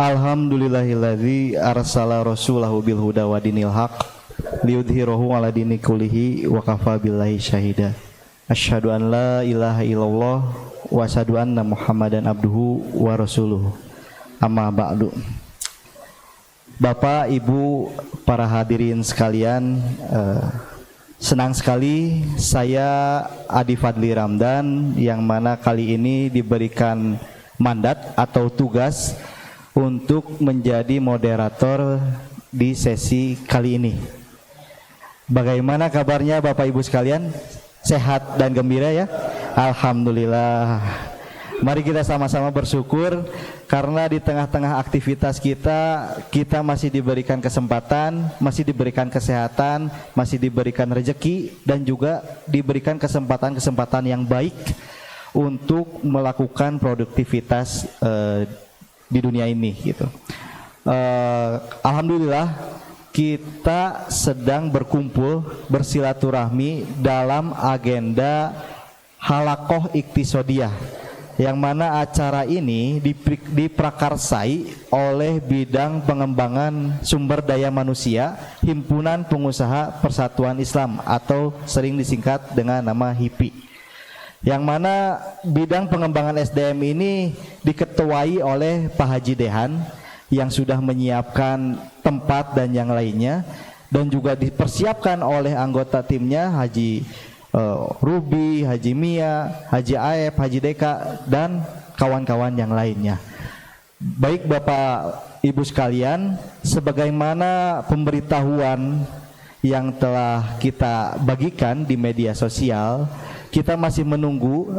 Alhamdulillahilladzi arsala rasulahu bil huda wa dinil haq liyudhhirahu ala dini kullihi wa kafa billahi syahida. Asyhadu an la ilaha illallah wa asyhadu anna Muhammadan abduhu wa rasuluhu. Amma ba'du. Bapak, Ibu, para hadirin sekalian, senang sekali saya Adi Fadli Ramdan yang mana kali ini diberikan mandat atau tugas untuk menjadi moderator di sesi kali ini. Bagaimana kabarnya Bapak Ibu sekalian? Sehat dan gembira ya? Alhamdulillah. Mari kita sama-sama bersyukur karena di tengah-tengah aktivitas kita masih diberikan kesempatan, masih diberikan kesehatan, masih diberikan rezeki dan juga diberikan kesempatan-kesempatan yang baik untuk melakukan produktivitas di dunia ini gitu. Alhamdulillah kita sedang berkumpul bersilaturahmi dalam agenda Halaqoh Iqtisodiyah, yang mana acara ini diprakarsai oleh Bidang Pengembangan Sumber Daya Manusia Himpunan Pengusaha Persatuan Islam atau sering disingkat dengan nama HIPI, yang mana bidang pengembangan SDM ini diketuai oleh Pak Haji Dehan yang sudah menyiapkan tempat dan yang lainnya, dan juga dipersiapkan oleh anggota timnya Haji Ruby, Haji Mia, Haji Aep, Haji Deka, dan kawan-kawan yang lainnya. Baik Bapak Ibu sekalian, sebagaimana pemberitahuan yang telah kita bagikan di media sosial, kita masih menunggu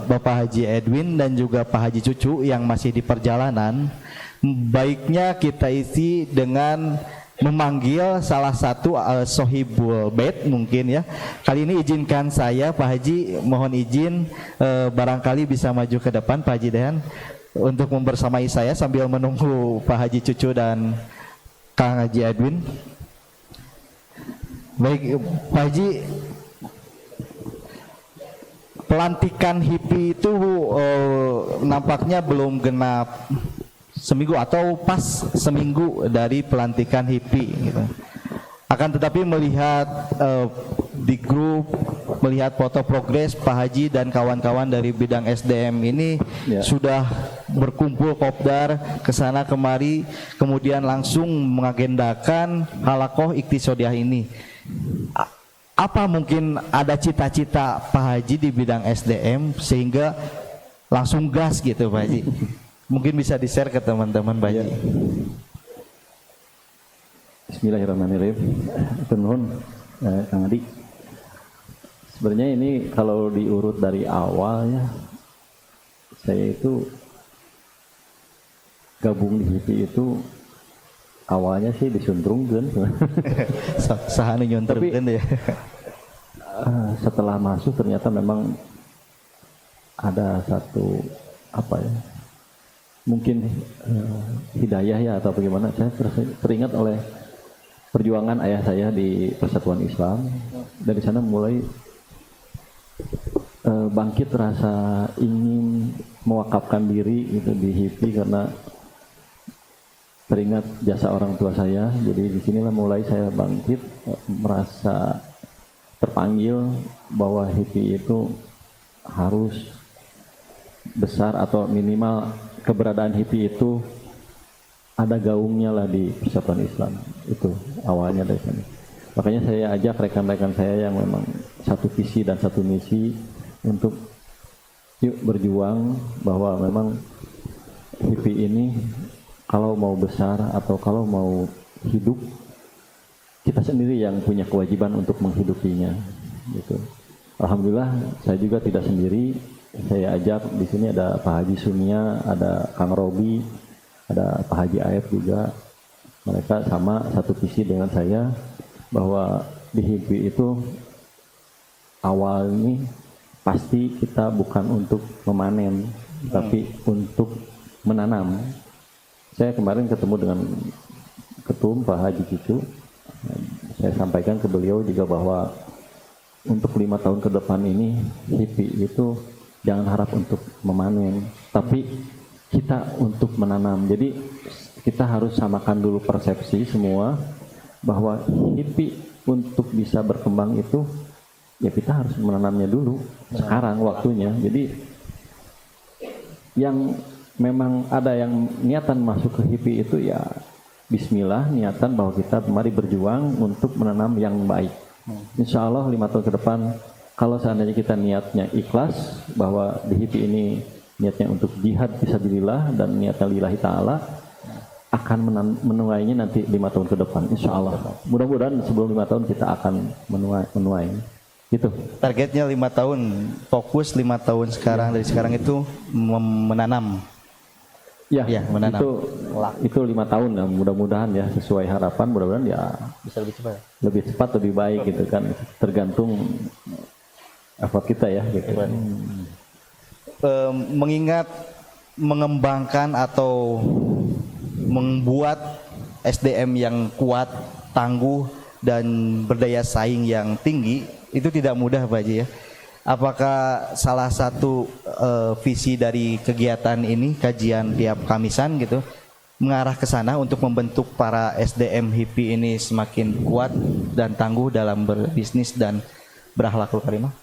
Bapak Haji Edwin dan juga Pak Haji Cucu yang masih di perjalanan. Baiknya kita isi dengan memanggil salah satu sohibul bait mungkin ya. Kali ini izinkan saya Pak Haji, mohon izin barangkali bisa maju ke depan Pak Haji Dehan untuk membersamai saya sambil menunggu Pak Haji Cucu dan Kang Haji Edwin. Baik Pak Haji, pelantikan HIPI itu nampaknya belum genap seminggu atau pas seminggu dari pelantikan HIPI gitu. Akan tetapi melihat di grup, melihat foto progres Pak Haji dan kawan-kawan dari bidang SDM ini sudah berkumpul kopdar kesana kemari, kemudian langsung mengagendakan Halaqoh Iqtisodiyah ini. Apa mungkin ada cita-cita Pak Haji di bidang SDM sehingga langsung gas gitu Pak Haji? Mungkin bisa di-share ke teman-teman Pak Haji. Bismillahirrahmanirrahim. Nuhun Kang Adi. Sebenarnya ini kalau diurut dari awalnya, saya itu gabung di HIPI itu awalnya sih disuntrungkeun. Sahanu nyuntrungkeun ya. Setelah masuk ternyata memang ada satu mungkin hidayah ya atau bagaimana, saya teringat oleh perjuangan ayah saya di Persatuan Islam. Dari sana mulai bangkit rasa ingin mewakafkan diri itu di HIPI karena teringat jasa orang tua saya. Jadi disinilah mulai saya bangkit, merasa terpanggil bahwa HIPI itu harus besar atau minimal keberadaan HIPI itu ada gaungnya lah di Persatuan Islam. Itu awalnya dari sana. Makanya saya ajak rekan-rekan saya yang memang satu visi dan satu misi untuk yuk berjuang bahwa memang HIPI ini kalau mau besar atau kalau mau hidup, kita sendiri yang punya kewajiban untuk menghidupinya. Gitu. Alhamdulillah saya juga tidak sendiri. Saya ajak di sini ada Pak Haji Sumia, ada Kang Robi, ada Pak Haji Aep juga. Mereka sama satu visi dengan saya bahwa di HIPI itu awal ini pasti kita bukan untuk memanen, tapi untuk menanam. Saya kemarin ketemu dengan Ketum Pak Haji Cucu. Saya sampaikan ke beliau juga bahwa untuk 5 tahun ke depan ini HIPI itu jangan harap untuk memanen, tapi kita untuk menanam. Jadi kita harus samakan dulu persepsi semua bahwa HIPI untuk bisa berkembang itu ya kita harus menanamnya dulu sekarang waktunya. Jadi yang memang ada yang niatan masuk ke HIPI itu ya bismillah, niatan bahwa kita mari berjuang untuk menanam yang baik. Insya Allah 5 tahun ke depan kalau seandainya kita niatnya ikhlas bahwa di HIPI ini niatnya untuk jihad fisabilillah dan niatnya lillahi ta'ala, akan menuainya nanti 5 tahun ke depan insya Allah. Mudah-mudahan sebelum 5 tahun kita akan menuai. Gitu. Targetnya 5 tahun, fokus 5 tahun sekarang, dari sekarang itu menanam. Ya, menanam. Itu 5 tahun ya, mudah-mudahan ya sesuai harapan, mudah-mudahan ya bisa lebih cepat. Lebih cepat, lebih baik gitu kan, tergantung effort kita ya. Gitu. Mengingat mengembangkan atau membuat SDM yang kuat, tangguh dan berdaya saing yang tinggi itu tidak mudah Pak Haji ya. Apakah salah satu visi dari kegiatan ini, kajian tiap Kamisan gitu, mengarah ke sana untuk membentuk para SDM HIPI ini semakin kuat dan tangguh dalam berbisnis dan berakhlakul karimah?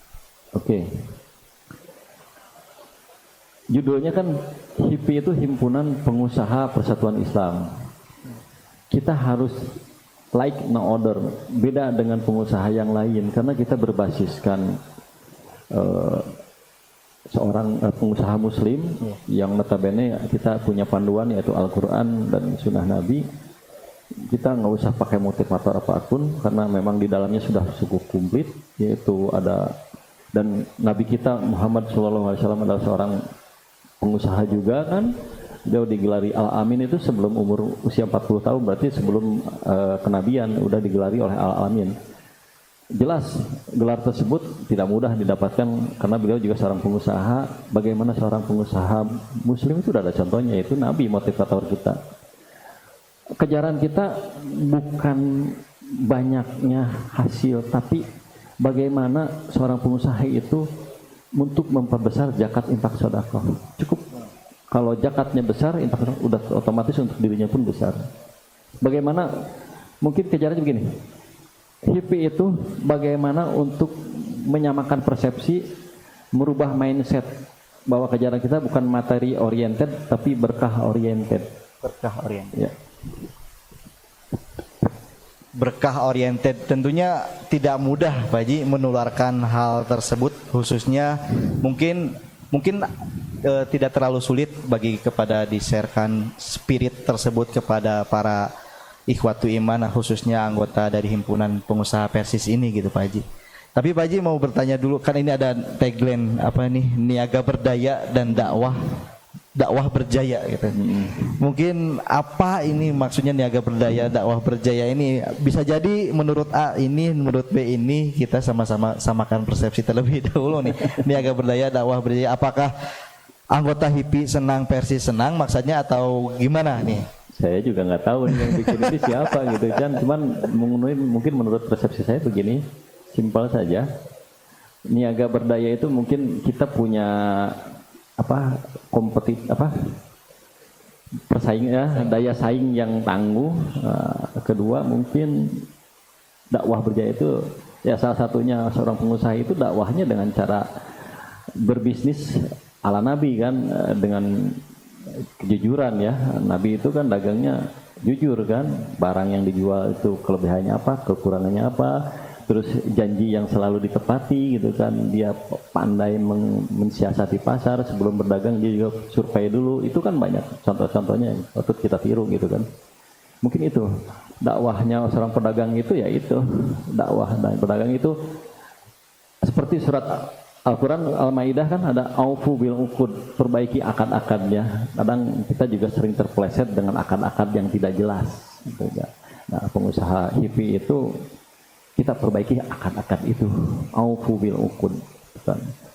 Oke. Judulnya kan HIPI itu Himpunan Pengusaha Persatuan Islam. Kita harus like no order, beda dengan pengusaha yang lain karena kita berbasiskan seorang pengusaha muslim yang notabene kita punya panduan yaitu Al-Quran dan Sunnah Nabi. Kita nggak usah pakai motivator apapun karena memang di dalamnya sudah cukup komplit, yaitu ada, dan Nabi kita Muhammad SAW adalah seorang pengusaha juga kan. Dia digelari Al-Amin itu sebelum umur usia 40 tahun, berarti sebelum kenabian udah digelari oleh Al-Amin. Jelas gelar tersebut tidak mudah didapatkan karena beliau juga seorang pengusaha. Bagaimana seorang pengusaha muslim itu sudah ada contohnya, yaitu Nabi motivator kita. Kejaran kita bukan banyaknya hasil, tapi bagaimana seorang pengusaha itu untuk memperbesar zakat infak sedekah. Cukup kalau zakatnya besar, infak udah otomatis untuk dirinya pun besar. Bagaimana mungkin kejarannya begini. HIPI itu bagaimana untuk menyamakan persepsi, merubah mindset bahwa kejaran kita bukan materi oriented tapi berkah oriented. Berkah oriented. Ya. Berkah oriented tentunya tidak mudah Pak Haji menularkan hal tersebut, khususnya mungkin tidak terlalu sulit bagi kepada di-sharekan spirit tersebut kepada para ikhwatu iman, khususnya anggota dari himpunan pengusaha Persis ini gitu Pak Haji. Tapi Pak Haji mau bertanya dulu, kan ini ada tagline apa nih, niaga berdaya dan dakwah berjaya gitu. Mungkin apa ini maksudnya niaga berdaya, dakwah berjaya ini? Bisa jadi menurut A ini, menurut B ini, kita sama-sama samakan persepsi terlebih dahulu nih. Niaga berdaya, dakwah berjaya, apakah anggota HIPI senang, Persis senang maksudnya atau gimana nih? Saya juga nggak tahu nih yang bikin ini siapa gitu kan. Cuman mungkin menurut persepsi saya begini, simpel saja. Niaga berdaya itu mungkin kita punya persaing ya, daya saing yang tangguh. Kedua mungkin dakwah berjaya itu ya salah satunya seorang pengusaha itu dakwahnya dengan cara berbisnis ala Nabi kan, dengan kejujuran ya. Nabi itu kan dagangnya jujur kan, barang yang dijual itu kelebihannya apa, kekurangannya apa, terus janji yang selalu ditepati gitu kan. Dia pandai mensiasati pasar, sebelum berdagang dia juga survei dulu. Itu kan banyak contoh-contohnya yang patut kita tiru gitu kan. Mungkin itu dakwahnya seorang pedagang itu, ya itu dakwah dan pedagang itu seperti surat Al-Quran Al-Maidah kan ada aufu bil uqud, perbaiki akad-akadnya. Kadang kita juga sering terpeleset dengan akad-akad yang tidak jelas gitu ya. Nah, pengusaha HIPI itu kita perbaiki akad-akad itu, aufu bil uqud.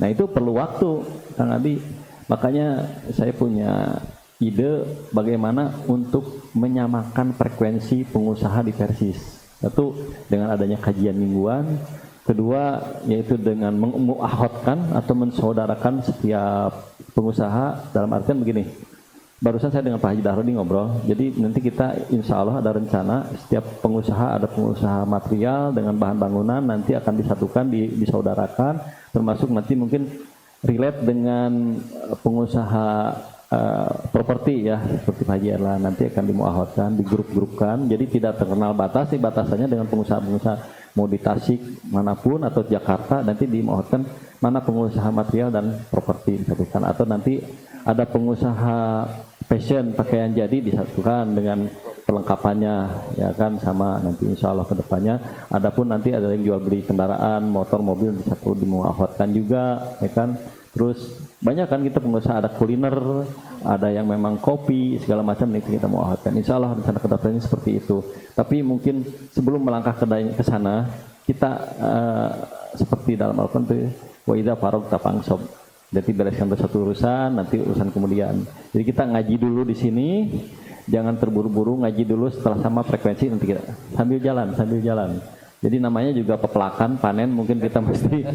Nah, itu perlu waktu Kang Abi. Makanya saya punya ide bagaimana untuk menyamakan frekuensi pengusaha di Persis. Satu, dengan adanya kajian mingguan. Kedua, yaitu dengan menguahotkan atau mensaudarakan setiap pengusaha, dalam artian begini, barusan saya dengan Pak Haji Dahrudi ngobrol. Jadi nanti kita insya Allah ada rencana setiap pengusaha ada pengusaha material dengan bahan bangunan nanti akan disatukan, disaudarakan, termasuk nanti mungkin relate dengan pengusaha properti ya seperti Pak Haji Erlan nanti akan dimuahotkan, digrup-grupkan. Jadi tidak terkenal batas, batasannya dengan pengusaha-pengusaha mau di Tasik manapun atau Jakarta nanti dimuahotkan mana pengusaha material dan properti disatukan, atau nanti ada pengusaha fashion pakaian jadi disatukan dengan perlengkapannya ya kan, sama nanti insya Allah kedepannya. Adapun nanti ada yang jual beli kendaraan motor mobil disatu dimuahotkan juga ya kan. Terus banyak kan kita pengusaha, ada kuliner, ada yang memang kopi segala macam nanti kita muahotkan. Insya Allah rencana kedepannya seperti itu. Tapi mungkin sebelum melangkah ke sana kita seperti dalam Al-Quran itu wa idza faragta fansab. Jadi bereskan satu urusan, nanti urusan kemudian. Jadi kita ngaji dulu di sini, jangan terburu-buru, ngaji dulu setelah sama frekuensi nanti kita sambil jalan. Jadi namanya juga pepelakan, panen, mungkin kita mesti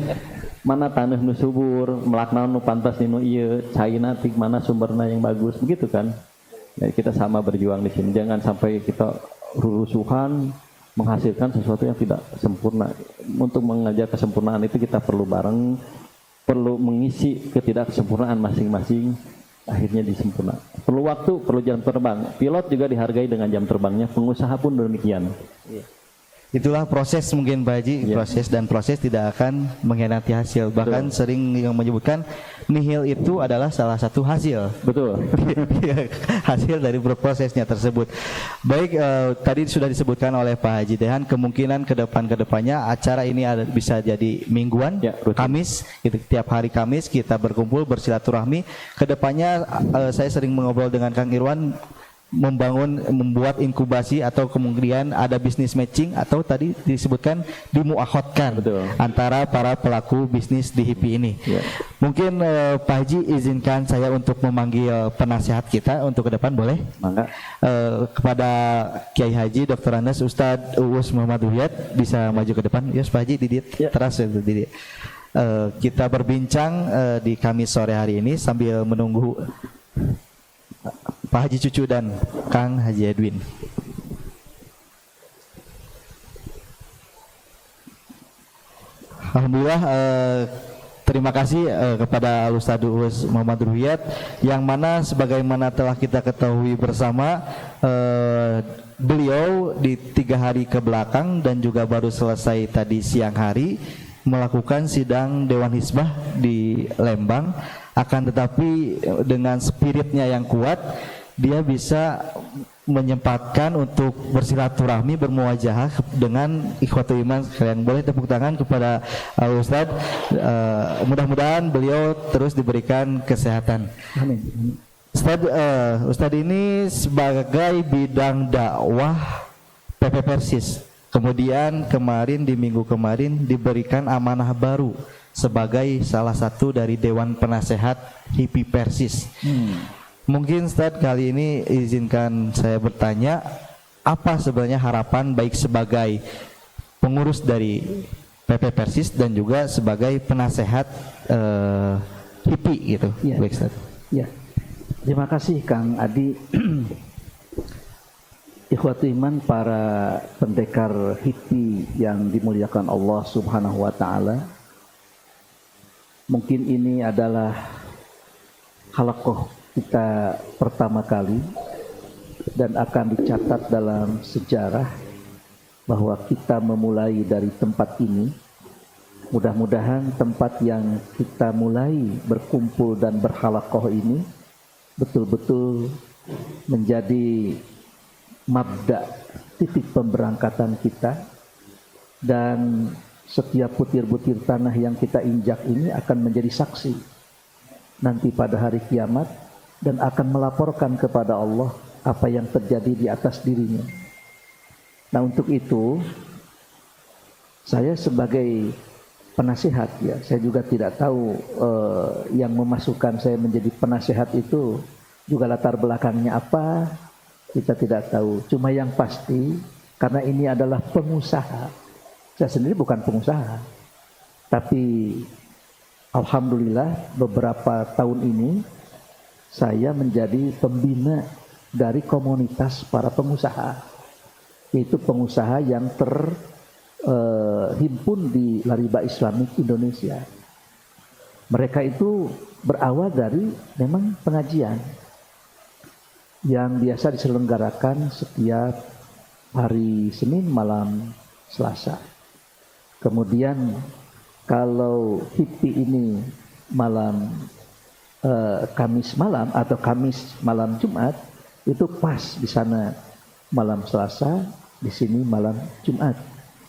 mana tanah nu subur, melakna nu pantas nu ieu, cai nanti mana sumbernya yang bagus, begitu kan? Jadi kita sama berjuang di sini, jangan sampai kita rusuhan menghasilkan sesuatu yang tidak sempurna. Untuk mengajar kesempurnaan itu kita perlu bareng, perlu mengisi ketidaksempurnaan masing-masing, akhirnya disempurna. Perlu waktu, perlu jam terbang. Pilot juga dihargai dengan jam terbangnya, pengusaha pun demikian. Itulah proses mungkin Pak Haji, proses, dan proses tidak akan mengkhianati hasil. Bahkan sering yang menyebutkan nihil itu adalah salah satu hasil. Betul. Hasil dari prosesnya tersebut. Baik, tadi sudah disebutkan oleh Pak Haji Dehan, kemungkinan kedepannya acara ini bisa jadi mingguan, Kamis, tiap hari Kamis kita berkumpul bersilaturahmi. Kedepannya saya sering mengobrol dengan Kang Irwan, membuat inkubasi atau kemudian ada bisnis matching atau tadi disebutkan dimuahotkan antara para pelaku bisnis di HIPI ini. Mungkin Pak Haji izinkan saya untuk memanggil penasehat kita untuk ke depan, boleh? Mangga. Kepada Kiai Haji Dr. Andes Ustadz Uus Muhammad Ruhiyat bisa maju ke depan. Yes Pak Haji, Didit. Teras Didit. Kita berbincang di Kamis sore hari ini sambil menunggu Pak Haji Cucu dan Kang Haji Edwin. Alhamdulillah, terima kasih kepada Ustadz Uus Muhammad Ruhiyat, yang mana sebagaimana telah kita ketahui bersama, beliau di 3 hari ke belakang dan juga baru selesai tadi siang hari melakukan sidang Dewan Hizbah di Lembang. Akan tetapi dengan spiritnya yang kuat, dia bisa menyempatkan untuk bersilaturahmi, bermuajahah dengan ikhwatul iman sekalian. Boleh tepuk tangan kepada Ustadz. Mudah-mudahan beliau terus diberikan kesehatan. Amin. Ustadz ini sebagai bidang dakwah PP Persis. Kemudian kemarin di minggu kemarin diberikan amanah baru sebagai salah satu dari Dewan Penasehat HIPI Persis. Mungkin Ustadz kali ini izinkan saya bertanya, apa sebenarnya harapan baik sebagai pengurus dari PP Persis dan juga sebagai penasehat HIPI gitu. Ya. Baik Ustadz. Ya. Terima kasih Kang Adi. Ikhwati iman, para pendekar HIPI yang dimuliakan Allah Subhanahu wa taala. Mungkin ini adalah halaqah kita pertama kali dan akan dicatat dalam sejarah bahwa kita memulai dari tempat ini. Mudah-mudahan tempat yang kita mulai berkumpul dan berhalaqah ini betul-betul menjadi mabda, titik pemberangkatan kita, dan setiap butir-butir tanah yang kita injak ini akan menjadi saksi nanti pada hari kiamat dan akan melaporkan kepada Allah apa yang terjadi di atas dirinya. Nah, untuk itu saya sebagai penasihat, ya, saya juga tidak tahu yang memasukkan saya menjadi penasihat itu juga latar belakangnya apa, kita tidak tahu. Cuma yang pasti karena ini adalah pengusaha. Saya sendiri bukan pengusaha, tapi alhamdulillah beberapa tahun ini saya menjadi pembina dari komunitas para pengusaha, yaitu pengusaha yang terhimpun di Lariba Islamic Indonesia. Mereka itu berawal dari memang pengajian yang biasa diselenggarakan setiap hari Senin malam Selasa. Kemudian kalau HIPI ini malam Kamis malam atau Kamis malam Jumat, itu pas di sana malam Selasa, di sini malam Jumat.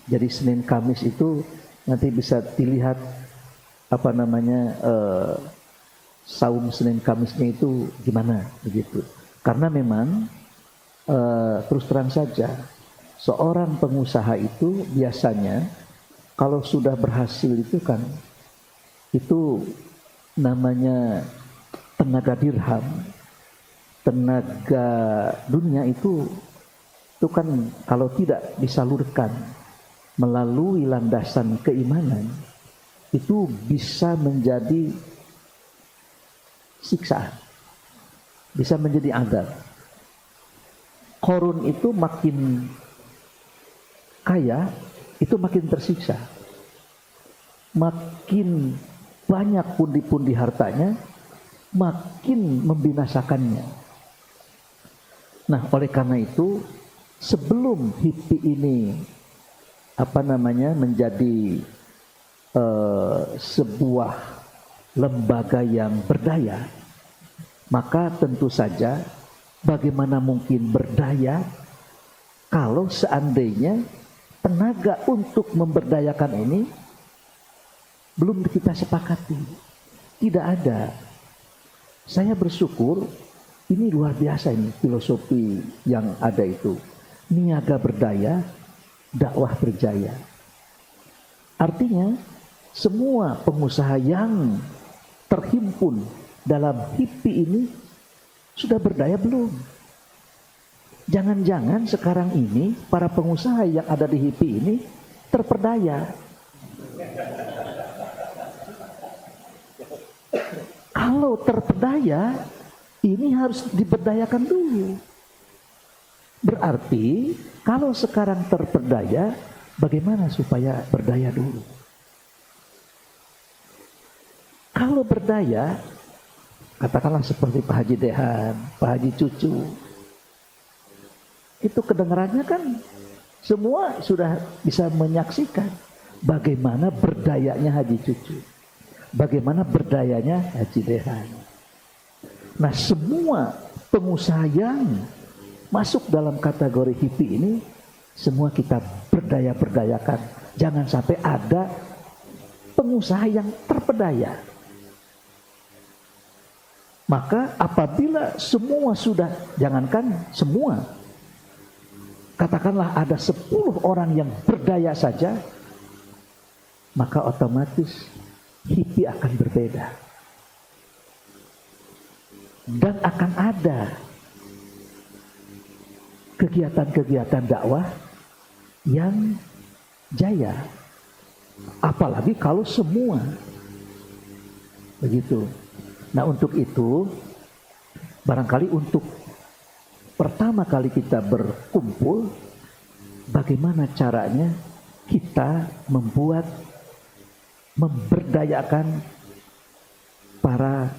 Jadi Senin Kamis itu nanti bisa dilihat apa namanya saum Senin Kamisnya itu gimana begitu. Karena memang terus terang saja seorang pengusaha itu biasanya kalau sudah berhasil itu kan itu namanya tenaga dirham, tenaga dunia itu kan kalau tidak disalurkan melalui landasan keimanan itu bisa menjadi siksaan, bisa menjadi adab. Korun itu makin kaya, itu makin tersiksa. Makin banyak pundi-pundi hartanya, makin membinasakannya. Nah, oleh karena itu, sebelum HIPI ini menjadi sebuah lembaga yang berdaya, maka tentu saja bagaimana mungkin berdaya kalau seandainya tenaga untuk memberdayakan ini belum kita sepakati. Tidak ada. Saya bersyukur, ini luar biasa ini filosofi yang ada itu. Niaga berdaya, dakwah berjaya. Artinya semua pengusaha yang terhimpun dalam HIPI ini sudah berdaya belum? Jangan-jangan sekarang ini para pengusaha yang ada di HIPI ini terperdaya. Kalau terperdaya, ini harus diberdayakan dulu. Berarti kalau sekarang terperdaya, bagaimana supaya berdaya dulu? Kalau berdaya, katakanlah seperti Pak Haji Dehan, Pak Haji Cucu, itu kedengarannya kan semua sudah bisa menyaksikan bagaimana berdayanya Haji Cucu, bagaimana berdayanya Haji Dehan. Nah, semua pengusaha yang masuk dalam kategori HIPI ini semua kita berdayakan. Jangan sampai ada pengusaha yang terpedaya. Maka apabila semua sudah, jangankan semua, katakanlah ada 10 orang yang berdaya saja, maka otomatis HIPI akan berbeda. Dan akan ada kegiatan-kegiatan dakwah yang jaya. Apalagi kalau semua begitu. Nah, untuk itu barangkali untuk pertama kali kita berkumpul, bagaimana caranya kita memberdayakan para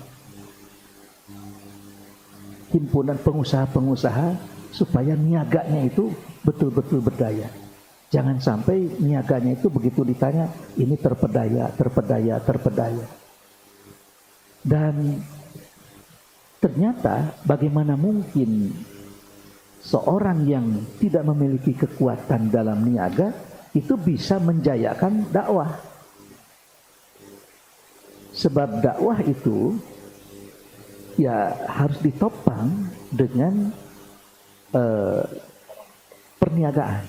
himpunan pengusaha-pengusaha supaya niaganya itu betul-betul berdaya. Jangan sampai niaganya itu begitu ditanya, ini terpedaya. Dan ternyata bagaimana mungkin seorang yang tidak memiliki kekuatan dalam niaga itu bisa menjayakan dakwah. Sebab dakwah itu ya harus ditopang dengan perniagaan.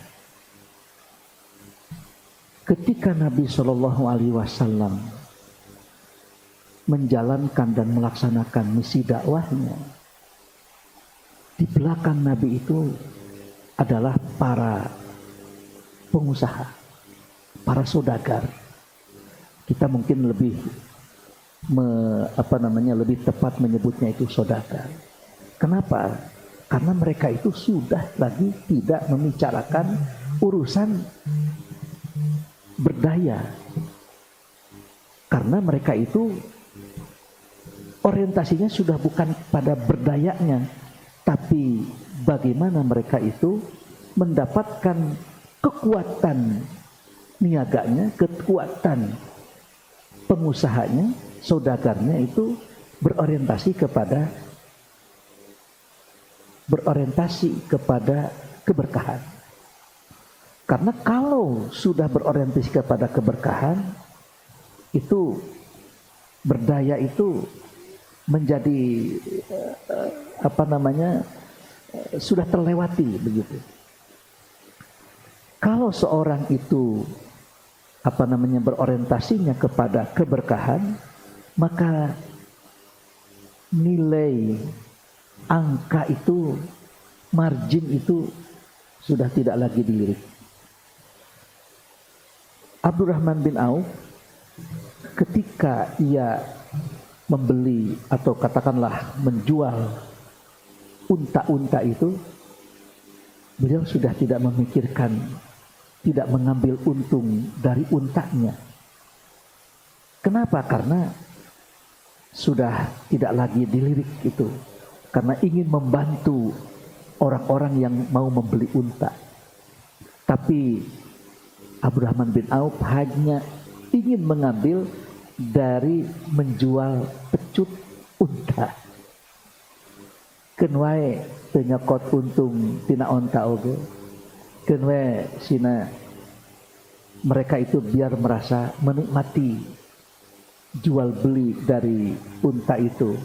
Ketika Nabi SAW menjalankan dan melaksanakan misi dakwahnya, di belakang Nabi itu adalah para pengusaha, para saudagar. Kita mungkin lebih lebih tepat menyebutnya itu saudagar. Kenapa? Karena mereka itu sudah lagi tidak membicarakan urusan berdaya. Karena mereka itu orientasinya sudah bukan pada berdayanya, tapi bagaimana mereka itu mendapatkan kekuatan niaganya, kekuatan pengusahanya, saudagarnya itu berorientasi kepada keberkahan. Karena kalau sudah berorientasi kepada keberkahan, itu berdaya itu menjadi sudah terlewati begitu. Kalau seorang itu berorientasinya kepada keberkahan, maka nilai angka itu, margin itu sudah tidak lagi dilirik. Abdurrahman bin Auf ketika ia membeli atau katakanlah menjual unta-unta itu, beliau sudah tidak memikirkan, tidak mengambil untung dari untanya. Kenapa? Karena sudah tidak lagi dilirik itu, karena ingin membantu orang-orang yang mau membeli unta. Tapi Abdurrahman bin Auf hanya ingin mengambil dari menjual pecut unta. Kenwae penyokot untung tina onta oge. Kenwae sina mereka itu biar merasa menikmati jual beli dari unta itu.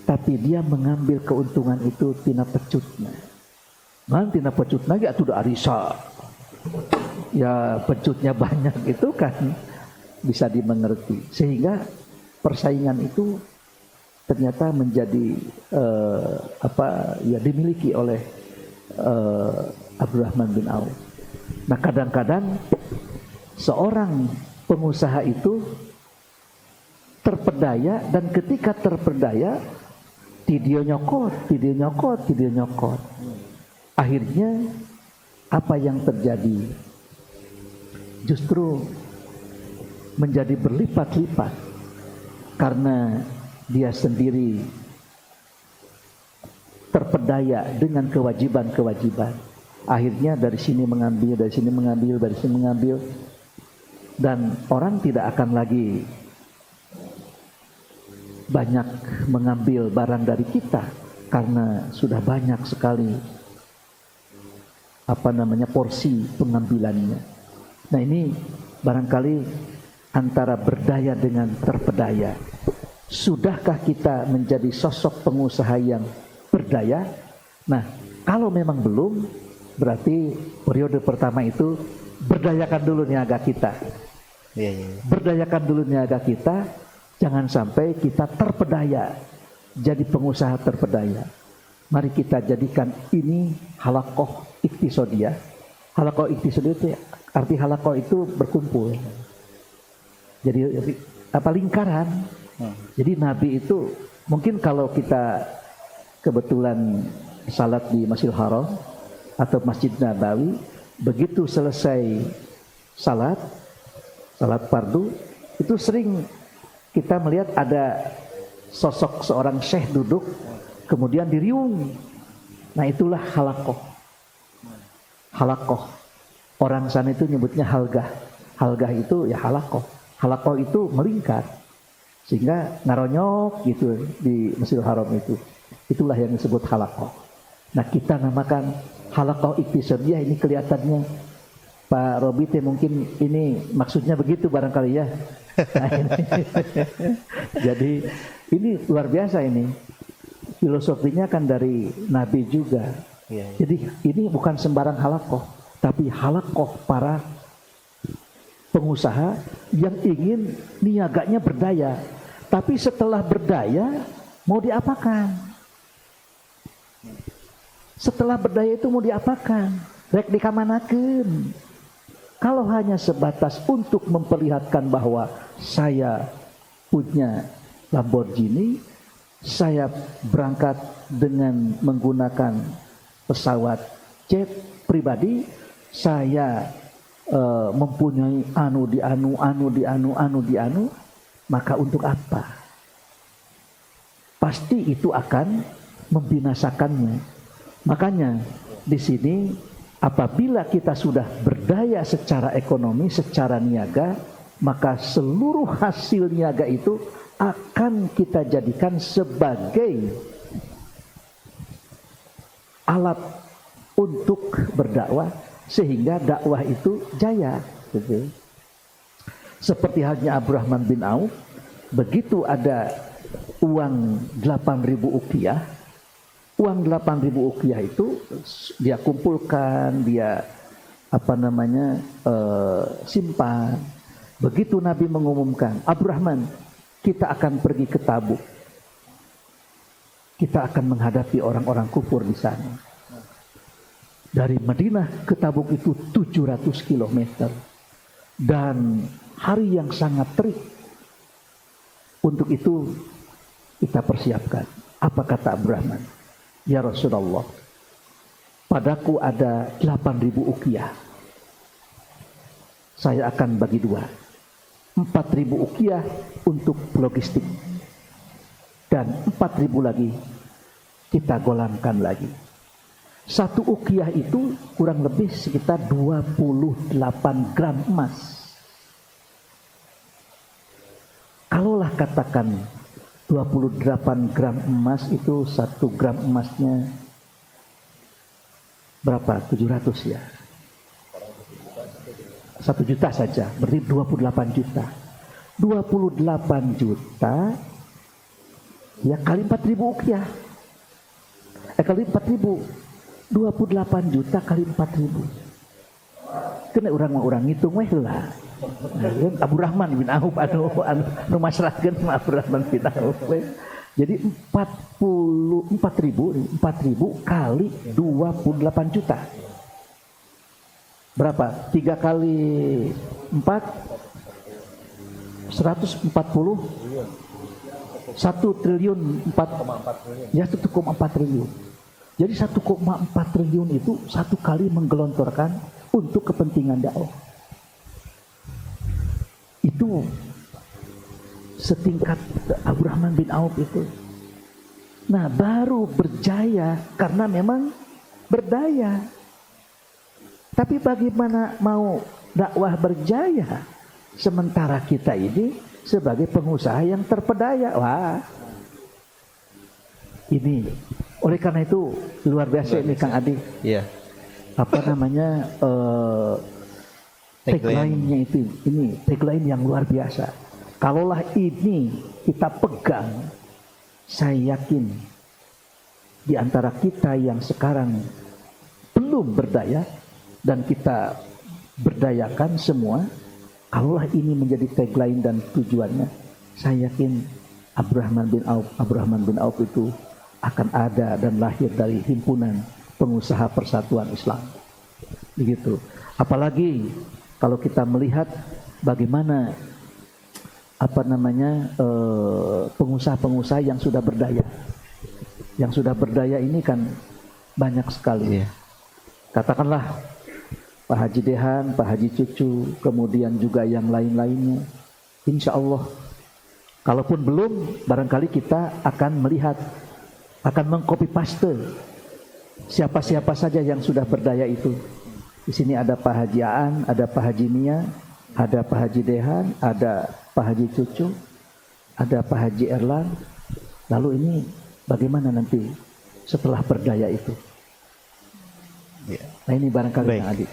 Tapi dia mengambil keuntungan itu tina pecutnya. Nanti tina pecutnya ya tuh arisa. Ya pecutnya banyak itu kan bisa dimengerti, sehingga persaingan itu ternyata menjadi dimiliki oleh Abdurrahman bin Auf. Nah kadang-kadang seorang pengusaha itu terpedaya, dan ketika terpedaya dia nyokot. Akhirnya apa yang terjadi? Justru menjadi berlipat-lipat karena dia sendiri terpedaya dengan kewajiban-kewajiban. Akhirnya dari sini mengambil, dan orang tidak akan lagi banyak mengambil barang dari kita karena sudah banyak sekali porsi pengambilannya. Nah ini barangkali antara berdaya dengan terpedaya. Sudahkah kita menjadi sosok pengusaha yang berdaya? Nah, kalau memang belum, berarti periode pertama itu berdayakan dulu niaga kita. Berdayakan dulu niaga kita, jangan sampai kita terpedaya, jadi pengusaha terpedaya. Mari kita jadikan ini halakoh iktisodiyah. Halakoh iktisodiyah itu arti halakoh itu berkumpul. Jadi lingkaran. Jadi Nabi itu mungkin kalau kita kebetulan salat di Masjidil Haram atau Masjid Nabawi, begitu selesai salat fardu, itu sering kita melihat ada sosok seorang syekh duduk kemudian diriung. Nah itulah halakoh. Orang sana itu nyebutnya halgah. Halgah itu ya halakoh. Halakoh itu melingkar sehingga ngaronyok gitu di Masjidil Haram itu. Itulah yang disebut halakoh. Nah kita namakan halakoh iktisadiyah. Ini kelihatannya Pak Robi mungkin ini maksudnya begitu barangkali ya. Nah, jadi ini luar biasa ini. Filosofinya kan dari Nabi juga. Jadi ini bukan sembarang halakoh, tapi halakoh para pengusaha yang ingin niaganya berdaya. Tapi setelah berdaya mau diapakan? Setelah berdaya itu mau diapakan? Rek dikamanakeun. Kalau hanya sebatas untuk memperlihatkan bahwa saya punya Lamborghini, saya berangkat dengan menggunakan pesawat jet pribadi, saya mempunyai anu di anu, maka untuk apa? Pasti itu akan membinasakannya. Makanya di sini apabila kita sudah berdaya secara ekonomi, secara niaga, maka seluruh hasil niaga itu akan kita jadikan sebagai alat untuk berdakwah, sehingga dakwah itu jaya. Gitu. Seperti halnya Abdurrahman bin Auf, begitu ada uang 8.000 uqiyah, uang 8.000 uqiyah itu dia kumpulkan, dia simpan. Begitu Nabi mengumumkan, Abdurrahman, kita akan pergi ke Tabuk, kita akan menghadapi orang-orang kufur di sana. Dari Madinah ke Tabuk itu 700 km dan hari yang sangat terik. Untuk itu kita persiapkan. Apa kata Abdurrahman? Ya Rasulullah, padaku ada 8.000 uqiyah. Saya akan bagi dua. 4.000 uqiyah untuk logistik. Dan 4.000 lagi kita golangkan lagi. Satu uqiyah itu kurang lebih sekitar 28 gram emas. Kalaulah katakan 28 gram emas itu 1 gram emasnya berapa? 700 ya. 1 juta saja, berarti 28 juta. 28 juta ya kali 4.000 uqiyah. Kali 4.000. 28 juta kali 4.000. Kena orang ngitung weh lah. Abdurrahman bin Auf anu masrakeun Abdurrahman bin Auf. Jadi 4.000 kali 28 juta. Berapa? 3 kali 4 140 1 triliun 4 ya 1,4 triliun. Jadi 1,4 triliun itu satu kali menggelontorkan untuk kepentingan dakwah. Itu setingkat Abdurrahman bin Auf itu. Nah, baru berjaya karena memang berdaya. Tapi bagaimana mau dakwah berjaya sementara kita ini sebagai pengusaha yang terpedaya? Wah, ini oleh karena itu luar biasa ini Kang Adi. Iya. Tagline-nya itu, ini tagline yang luar biasa. Kalaulah ini kita pegang, saya yakin di antara kita yang sekarang belum berdaya dan kita berdayakan semua, kalaulah ini menjadi tagline dan tujuannya, saya yakin Abdurrahman bin Auf itu akan ada dan lahir dari himpunan pengusaha persatuan Islam. Begitu. Apalagi kalau kita melihat bagaimana pengusaha-pengusaha yang sudah berdaya. Yang sudah berdaya ini kan banyak sekali. Iya. Katakanlah Pak Haji Dehan, Pak Haji Cucu, kemudian juga yang lain-lainnya. Insya Allah, kalaupun belum, barangkali kita akan melihat, akan mengcopy paste siapa-siapa saja yang sudah berdaya itu. Di sini ada Pak Haji Aan, ada Pak Haji Nia, ada Pak Haji Dehan, ada Pak Haji Cucu, ada Pak Haji Erlang. Lalu ini bagaimana nanti setelah berdaya itu? Nah ini barangkali Kang Adi.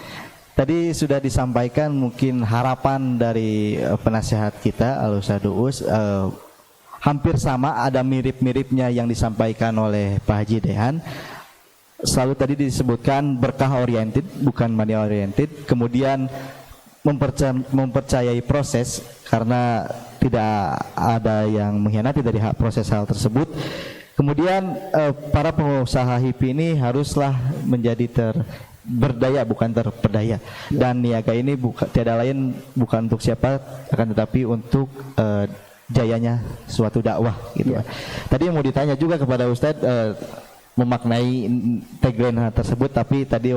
Tadi sudah disampaikan mungkin harapan dari penasehat kita Al-Ustadz Uus, hampir sama, ada mirip-miripnya yang disampaikan oleh Pak Haji Dehan. Selalu tadi disebutkan berkah oriented, bukan money oriented. Kemudian mempercayai proses karena tidak ada yang mengkhianati dari proses hal tersebut. Kemudian para pengusaha HIPI ini haruslah menjadi berdaya, bukan terpedaya. Dan niaga ini tiada lain bukan untuk siapa, akan tetapi untuk jayanya suatu dakwah gitu. Iya. Tadi mau ditanya juga kepada Ustadz memaknai tagline tersebut, tapi tadi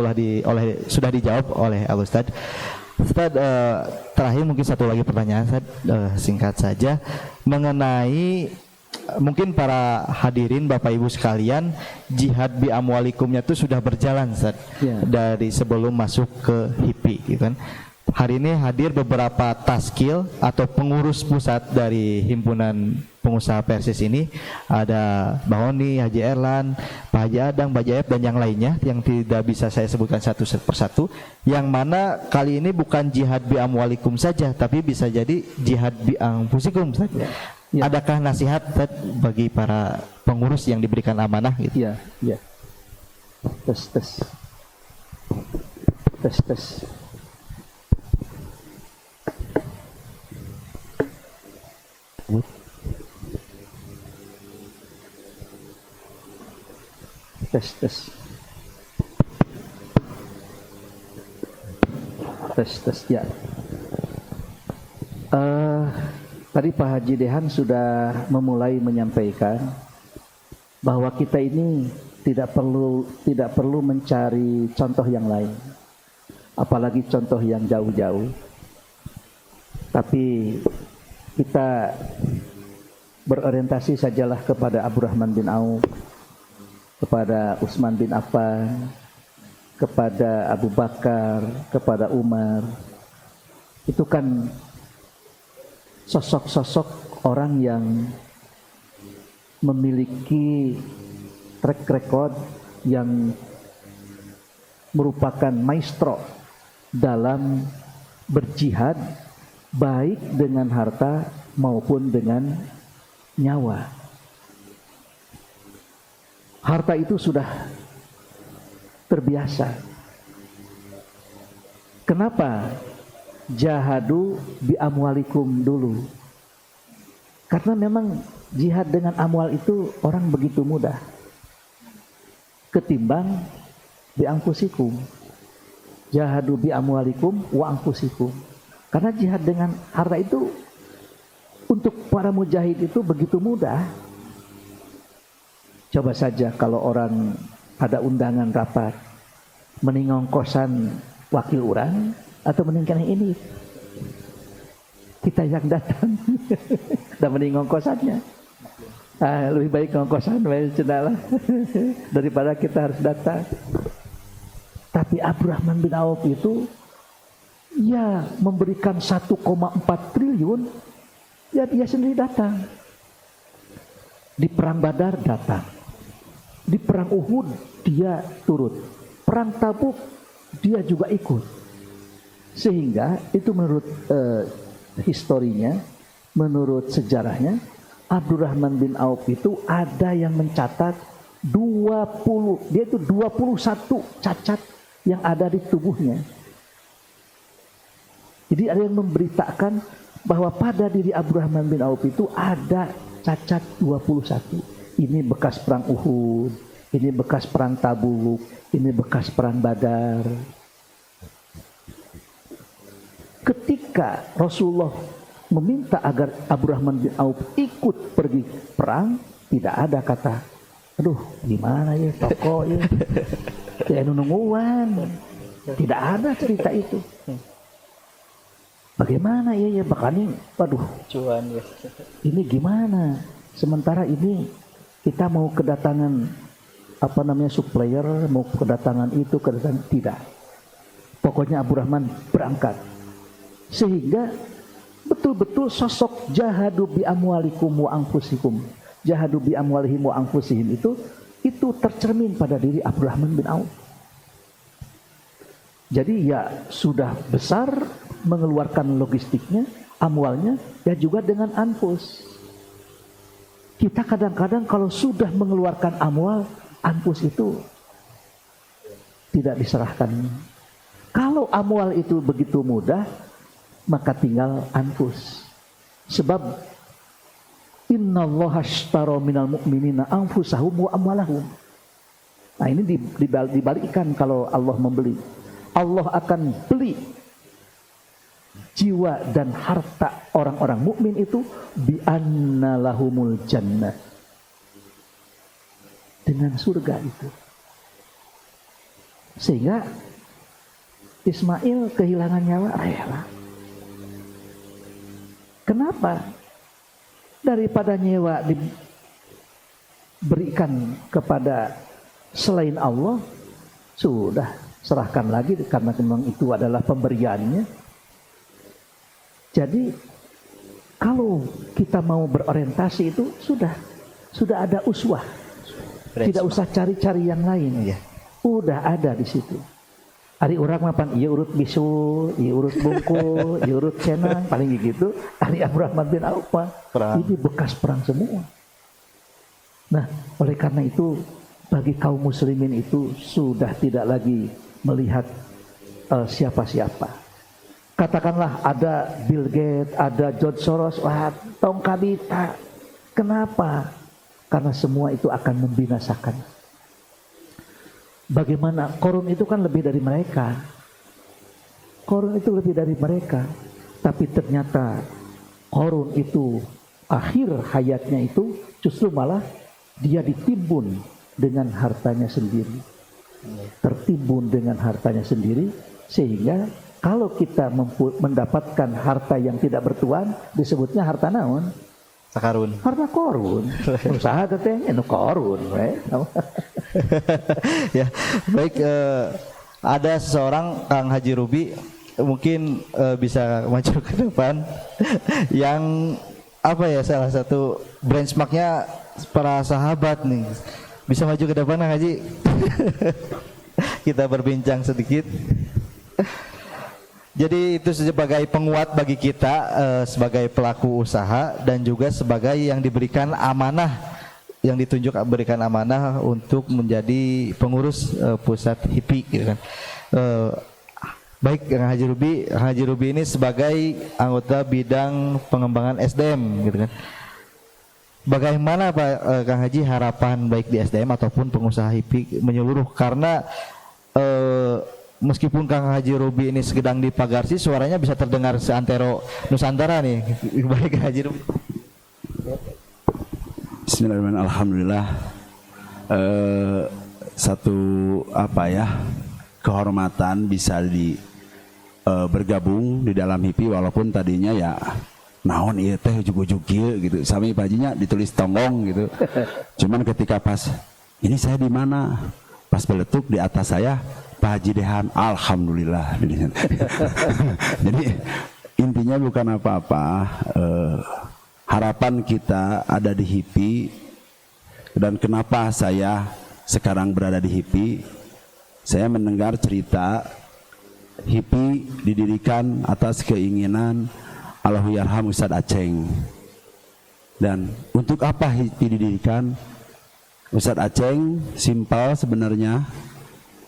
sudah dijawab oleh Al Ustadz. Ustadz, terakhir mungkin satu lagi pertanyaan Ustadz, singkat saja mengenai mungkin para hadirin Bapak Ibu sekalian, jihad bi amwalikumnya itu sudah berjalan Ustadz, Ya. dari sebelum masuk ke HIPI gitu kan. Hari ini hadir beberapa taskil atau pengurus pusat dari himpunan pengusaha Persis ini, ada Bang Oni, Haji Erlan, Pak Haji Adang, Mbak Jaep dan yang lainnya yang tidak bisa saya sebutkan satu persatu, yang mana kali ini bukan jihad bi amwalikum saja, tapi bisa jadi jihad bi anfusikum Ustaz. Ya. Adakah nasihat Ustaz bagi para pengurus yang diberikan amanah gitu? Iya, iya. Tes. Tes ya. Tadi Pak Haji Dehan sudah memulai menyampaikan bahwa kita ini tidak perlu mencari contoh yang lain, apalagi contoh yang jauh-jauh. Tapi kita berorientasi sajalah kepada Abdurrahman bin Auf, kepada Utsman bin Affan, kepada Abu Bakar, kepada Umar. Itu kan sosok-sosok orang yang memiliki track record yang merupakan maestro dalam berjihad, baik dengan harta maupun dengan nyawa. Harta itu sudah terbiasa. Kenapa jahadu bi amwalikum dulu? Karena memang jihad dengan amwal itu orang begitu mudah ketimbang bi anfusikum. Jahadu bi amwalikum wa anfusikum. Karena jihad dengan harta itu untuk para mujahid itu begitu mudah. Coba saja kalau orang ada undangan rapat, mending ngongkosan wakil orang atau mending yang ini kita yang datang dan mending ngongkosannya. Lebih baik ngongkosan daripada kita harus datang. Tapi Abdurrahman bin Auf itu ya memberikan 1,4 triliun, ya dia sendiri datang. Di perang Badar datang, di perang Uhud dia turut, perang Tabuk dia juga ikut. Sehingga itu menurut historinya, menurut sejarahnya, Abdurrahman bin Auf itu ada yang mencatat 20, dia itu 21 cacat yang ada di tubuhnya. Jadi ada yang memberitakan bahwa pada diri Abdurrahman bin Auf itu ada cacat 21. Ini bekas perang Uhud, ini bekas perang Tabuk, ini bekas perang Badar. Ketika Rasulullah meminta agar Abdurrahman bin Auf ikut pergi perang, tidak ada kata, aduh gimana ya toko ya, ya nungguan. Tidak ada cerita itu. Bagaimana ya bakal waduh cuan ya. Ini gimana? Sementara ini kita mau kedatangan supplier, mau kedatangan itu, kedatangan tidak. Pokoknya Abdurrahman berangkat. Sehingga betul-betul sosok jahadu bi amwalikum wa anfusikum, jahadu bi amwalihim wa anfusihim itu tercermin pada diri Abdurrahman bin Auf. Jadi ya sudah besar mengeluarkan logistiknya, amwalnya, ya juga dengan anfus. Kita kadang-kadang kalau sudah mengeluarkan amwal, anfus itu tidak diserahkan. Kalau amwal itu begitu mudah, maka tinggal anfus. Sebab innallaha ashtara minal mu'minina anfusahum wa amwalahum. Nah ini dibalikkan kalau Allah membeli. Allah akan beli jiwa dan harta orang-orang mukmin itu bi anna lahumul jannah, dengan surga itu. Sehingga Ismail kehilangan nyawa rela. Kenapa? Daripada nyawa diberikan kepada selain Allah, sudah serahkan lagi karena memang itu adalah pemberiannya. Jadi kalau kita mau berorientasi itu sudah ada uswah. Tidak usah cari-cari yang lain. Ya. Udah ada di situ. Ari urang mapan ieu urut bisu, ieu urut bungkul, ieu urut cenang, paling gitu. Ari Abdurrahman bin Auf ini bekas perang semua. Nah, oleh karena itu bagi kaum muslimin itu sudah tidak lagi melihat siapa-siapa. Katakanlah ada Bill Gates, ada George Soros, wah tong kabita. Kenapa? Karena semua itu akan membinasakan. Bagaimana? Korun itu kan lebih dari mereka. Korun itu lebih dari mereka. Tapi ternyata Korun itu akhir hayatnya itu justru malah dia ditimbun dengan hartanya sendiri. Tertimbun dengan hartanya sendiri. Sehingga kalau kita mendapatkan harta yang tidak bertuan, disebutnya harta naon? Sakarun. Harta korun. Usaha tetenya nu korun. Ya, baik. Ada seseorang Kang Haji Ruby mungkin bisa maju ke depan yang apa ya, salah satu benchmarknya para sahabat nih. Bisa maju ke depan Kang Haji. Kita berbincang sedikit. Jadi itu sebagai penguat bagi kita sebagai pelaku usaha dan juga sebagai yang diberikan amanah, yang ditunjuk berikan amanah untuk menjadi pengurus pusat HIPI gitu kan. Baik Kang Haji Ruby ini sebagai anggota bidang pengembangan SDM gitu kan. Bagaimana Pak Kang Haji harapan baik di SDM ataupun pengusaha HIPI menyeluruh, karena meskipun Kang Haji Ruby ini sedang di Pagarsi, suaranya bisa terdengar seantero Nusantara nih. Baik Kang Haji Ruby. Bismillahirrahmanirrahim. Alhamdulillah. Satu kehormatan bisa bergabung di dalam HIPI, walaupun tadinya ya naon ieu teh ujug-ujug kieu gitu. Sami pajinya ditulis tonggong gitu. Cuman ketika pas ini saya di mana? Pas beletuk di atas saya Pak Haji Dehan, alhamdulillah. Jadi intinya bukan apa-apa. Harapan kita ada di HIPI, dan kenapa saya sekarang berada di HIPI? Saya mendengar cerita HIPI didirikan atas keinginan Allahyarham Ustadz Aceng. Dan untuk apa HIPI didirikan? Ustadz Aceng simpel sebenarnya,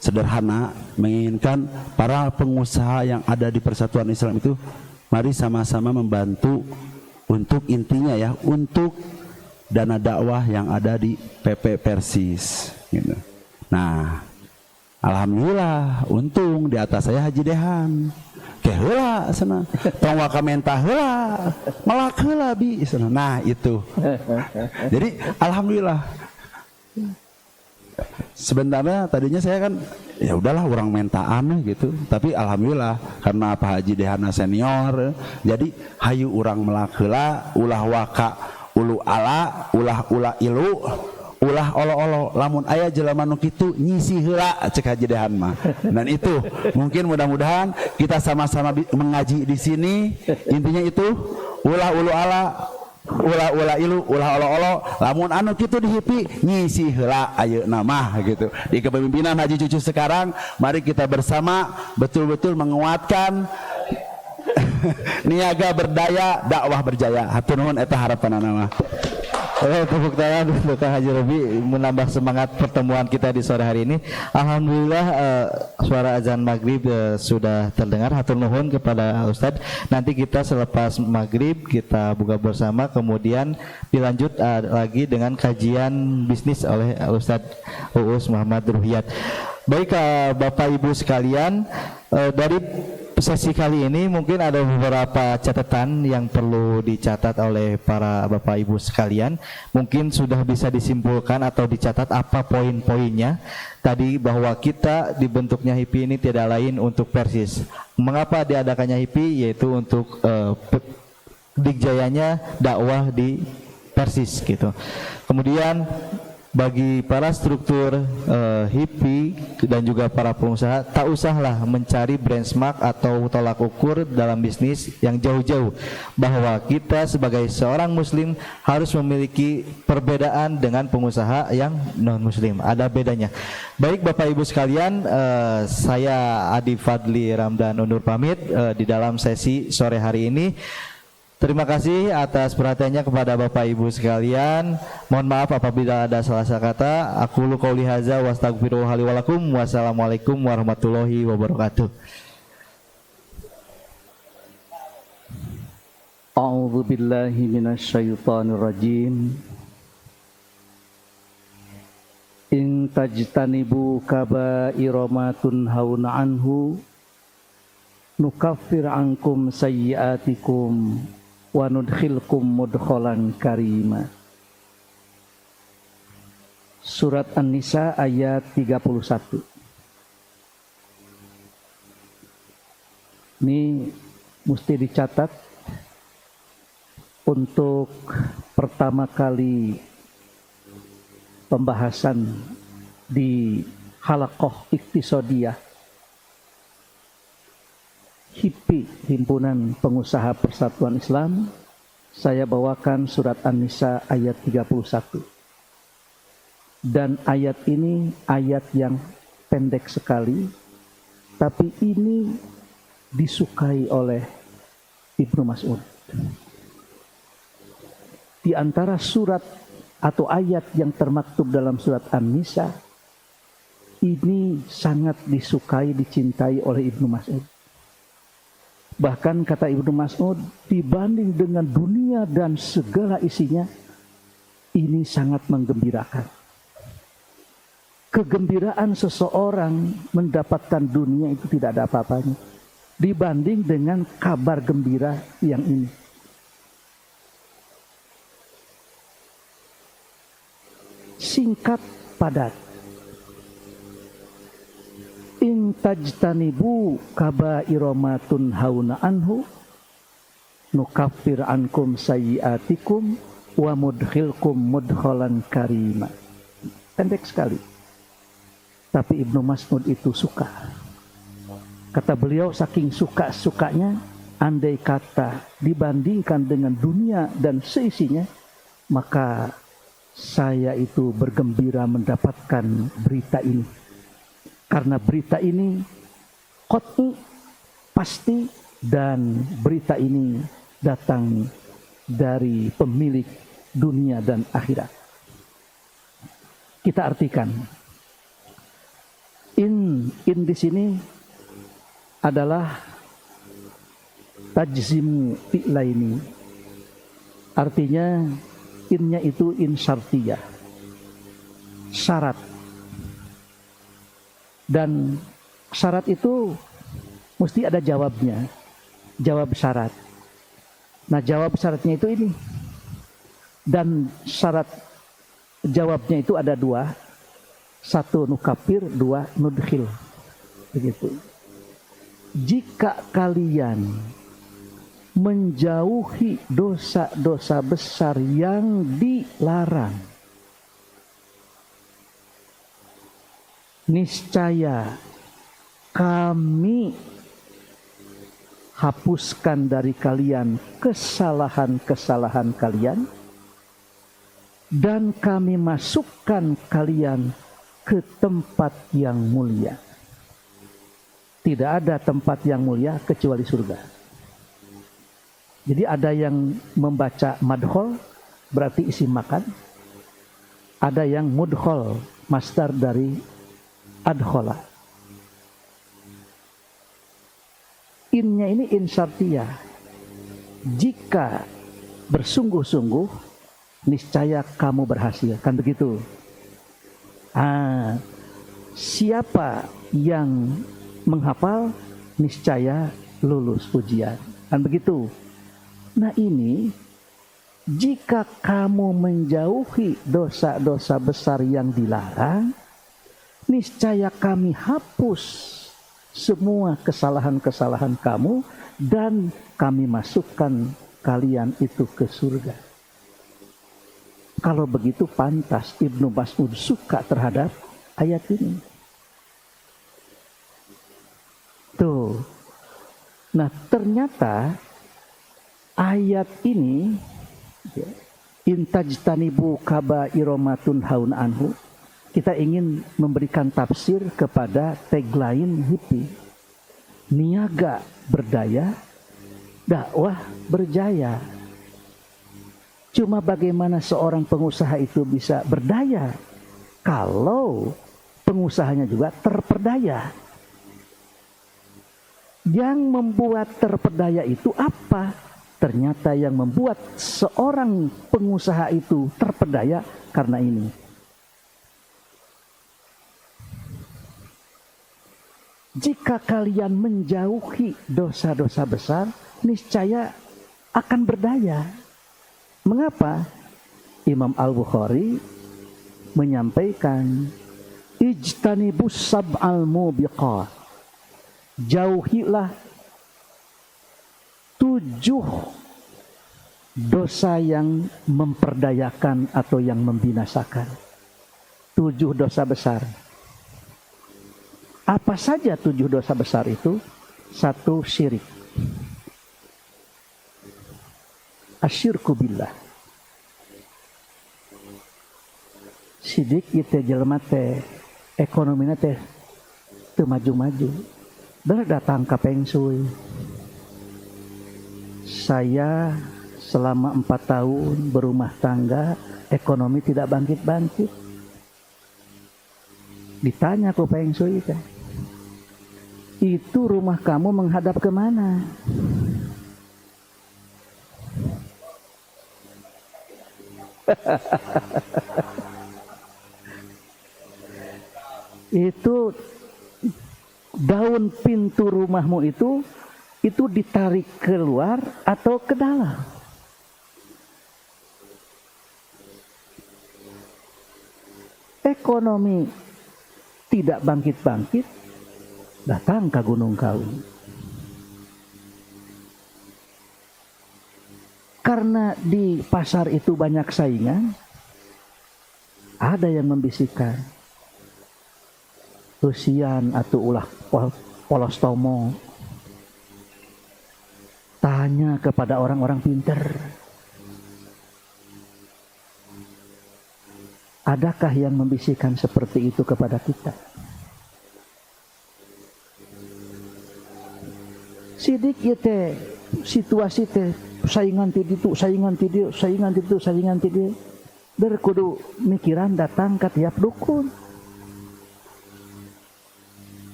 sederhana, menginginkan para pengusaha yang ada di Persatuan Islam itu mari sama-sama membantu untuk intinya ya, untuk dana dakwah yang ada di PP Persis gitu. Nah, alhamdulillah untung di atas saya Haji Dehan. Ke heula sana, tong wakamenta heula, melak heula bi sana. Nah, itu. Jadi alhamdulillah. Sebenarnya tadinya saya kan ya udahlah orang mentaan gitu, tapi alhamdulillah karena Pak Haji Dehana senior, jadi hayu orang melak heula, ulah waka ulu ala, ulah ilu, ulah olo-olo, lamun aya jelema nu kitu nyisi heula cek Haji Dehan mah. Dan itu mungkin mudah-mudahan kita sama-sama mengaji di sini, intinya itu ulah ulu ala, ulah ilu, ulah olo-olo, lamun anu kitu di HIPI nyisi heula ayeuna mah gitu. Di kepemimpinan Haji Cucu sekarang, mari kita bersama betul-betul menguatkan niaga berdaya, dakwah berjaya. Hatur nuhun eta harapanana mah. Tepuk tangan untuk Kang Haji Ruby menambah semangat pertemuan kita di sore hari ini. Alhamdulillah suara azan maghrib sudah terdengar. Hatur nuhun kepada Ustadz. Nanti kita selepas maghrib kita buka bersama, kemudian dilanjut lagi dengan kajian bisnis oleh Ustadz Uus Muhammad Ruhiyat. Baik Bapak Ibu sekalian, dari sesi kali ini mungkin ada beberapa catatan yang perlu dicatat oleh para Bapak Ibu sekalian. Mungkin sudah bisa disimpulkan atau dicatat apa poin-poinnya tadi, bahwa kita dibentuknya HIPI ini tidak lain untuk Persis. Mengapa diadakannya HIPI? Yaitu untuk dikjayanya dakwah di Persis gitu. Kemudian bagi para struktur HIPI dan juga para pengusaha, tak usahlah mencari benchmark atau tolak ukur dalam bisnis yang jauh-jauh, bahwa kita sebagai seorang muslim harus memiliki perbedaan dengan pengusaha yang non muslim, ada bedanya. Baik Bapak Ibu sekalian, saya Adi Fadli Ramdan undur pamit di dalam sesi sore hari ini. Terima kasih atas perhatiannya kepada Bapak Ibu sekalian. Mohon maaf apabila ada salah-salah kata. Aku lu qauli hadza wa astaghfirullaha li wa lakum. Wassalamualaikum warahmatullahi wabarakatuh. A'udzu billahi minasyaitonir rajim. In tajtanibu kaba'ira ma tunhauna anhu nukaffir ankum sayyi'atikum wa nudkhilkum mudkhalan karima. Surat An-Nisa ayat 31. Ini mesti dicatat untuk pertama kali pembahasan di halaqah iktisadiyah HIPI, Himpunan Pengusaha Persatuan Islam. Saya bawakan surat An-Nisa ayat 31. Dan ayat ini ayat yang pendek sekali, tapi ini disukai oleh Ibnu Mas'ud. Di antara surat atau ayat yang termaktub dalam surat An-Nisa, ini sangat disukai, dicintai oleh Ibnu Mas'ud. Bahkan kata Ibnu Mas'ud, dibanding dengan dunia dan segala isinya, ini sangat menggembirakan. Kegembiraan seseorang mendapatkan dunia itu tidak ada apa-apanya dibanding dengan kabar gembira yang ini. Singkat, padat. In tajtanibu kaba'ira ma tunhauna anhu nukaffir ankum sayyi'atikum wa mudkhilkum mudkhalan karima. Pendek sekali, tapi Ibnu Mas'ud itu suka. Kata beliau, saking suka-sukanya, andai kata dibandingkan dengan dunia dan seisinya, maka saya itu bergembira mendapatkan berita ini. Karena berita ini qat'i, pasti, dan berita ini datang dari pemilik dunia dan akhirat. Kita artikan. In di sini adalah tajzimu fi'laini. Artinya innya itu in syartiyah, syarat. Dan syarat itu mesti ada jawabnya, jawab syarat. Nah, jawab syaratnya itu ini. Dan syarat jawabnya itu ada dua. Satu nukafir, dua nudkhil. Begitu. Jika kalian menjauhi dosa-dosa besar yang dilarang, niscaya kami hapuskan dari kalian kesalahan-kesalahan kalian dan kami masukkan kalian ke tempat yang mulia. Tidak ada tempat yang mulia kecuali surga. Jadi ada yang membaca madkhol berarti isi makan. Ada yang mudkhol, masdar dari adkhola. Innya ini in syartiyah. Jika bersungguh-sungguh, niscaya kamu berhasil. Kan begitu. Siapa yang menghafal, niscaya lulus ujian. Kan begitu. Nah ini, jika kamu menjauhi dosa-dosa besar yang dilarang, niscaya kami hapus semua kesalahan-kesalahan kamu dan kami masukkan kalian itu ke surga. Kalau begitu pantas Ibnu Mas'ud suka terhadap ayat ini. Tuh. Nah ternyata ayat ini intajtanibu kabairomatun haun anhu, kita ingin memberikan tafsir kepada tagline HIPI. Niaga berdaya, dakwah berjaya. Cuma bagaimana seorang pengusaha itu bisa berdaya kalau pengusahanya juga terperdaya. Yang membuat terperdaya itu apa? Ternyata yang membuat seorang pengusaha itu terperdaya karena ini. Jika kalian menjauhi dosa-dosa besar, niscaya akan berdaya. Mengapa? Imam Al-Bukhari menyampaikan, ijtanibus sab'al mubiqat. Jauhilah 7 dosa yang memperdayakan atau yang membinasakan. 7 dosa besar. Apa saja 7 dosa besar itu? 1, syirik. Asyirku billah. Sidik itu jelema teh ekonomina teh teu maju-maju. Datang ke Feng Shui. Saya selama 4 tahun berumah tangga, ekonomi tidak bangkit-bangkit. Ditanya ke Feng Shui kan, itu rumah kamu menghadap kemana? Itu daun pintu rumahmu itu ditarik keluar atau ke dalam. Ekonomi tidak bangkit-bangkit, datang ke Gunung Kawi. Karena di pasar itu banyak saingan, ada yang membisikkan, usian atau ulah polos tomo. Tanya kepada orang-orang pintar, adakah yang membisikkan seperti itu kepada kita? Sidik ya teh situasi teh saingan tiditu, saingan tidiu, saingan tiditu, saingan tidiu. Berkudu mikiran datang ke tiap dukun.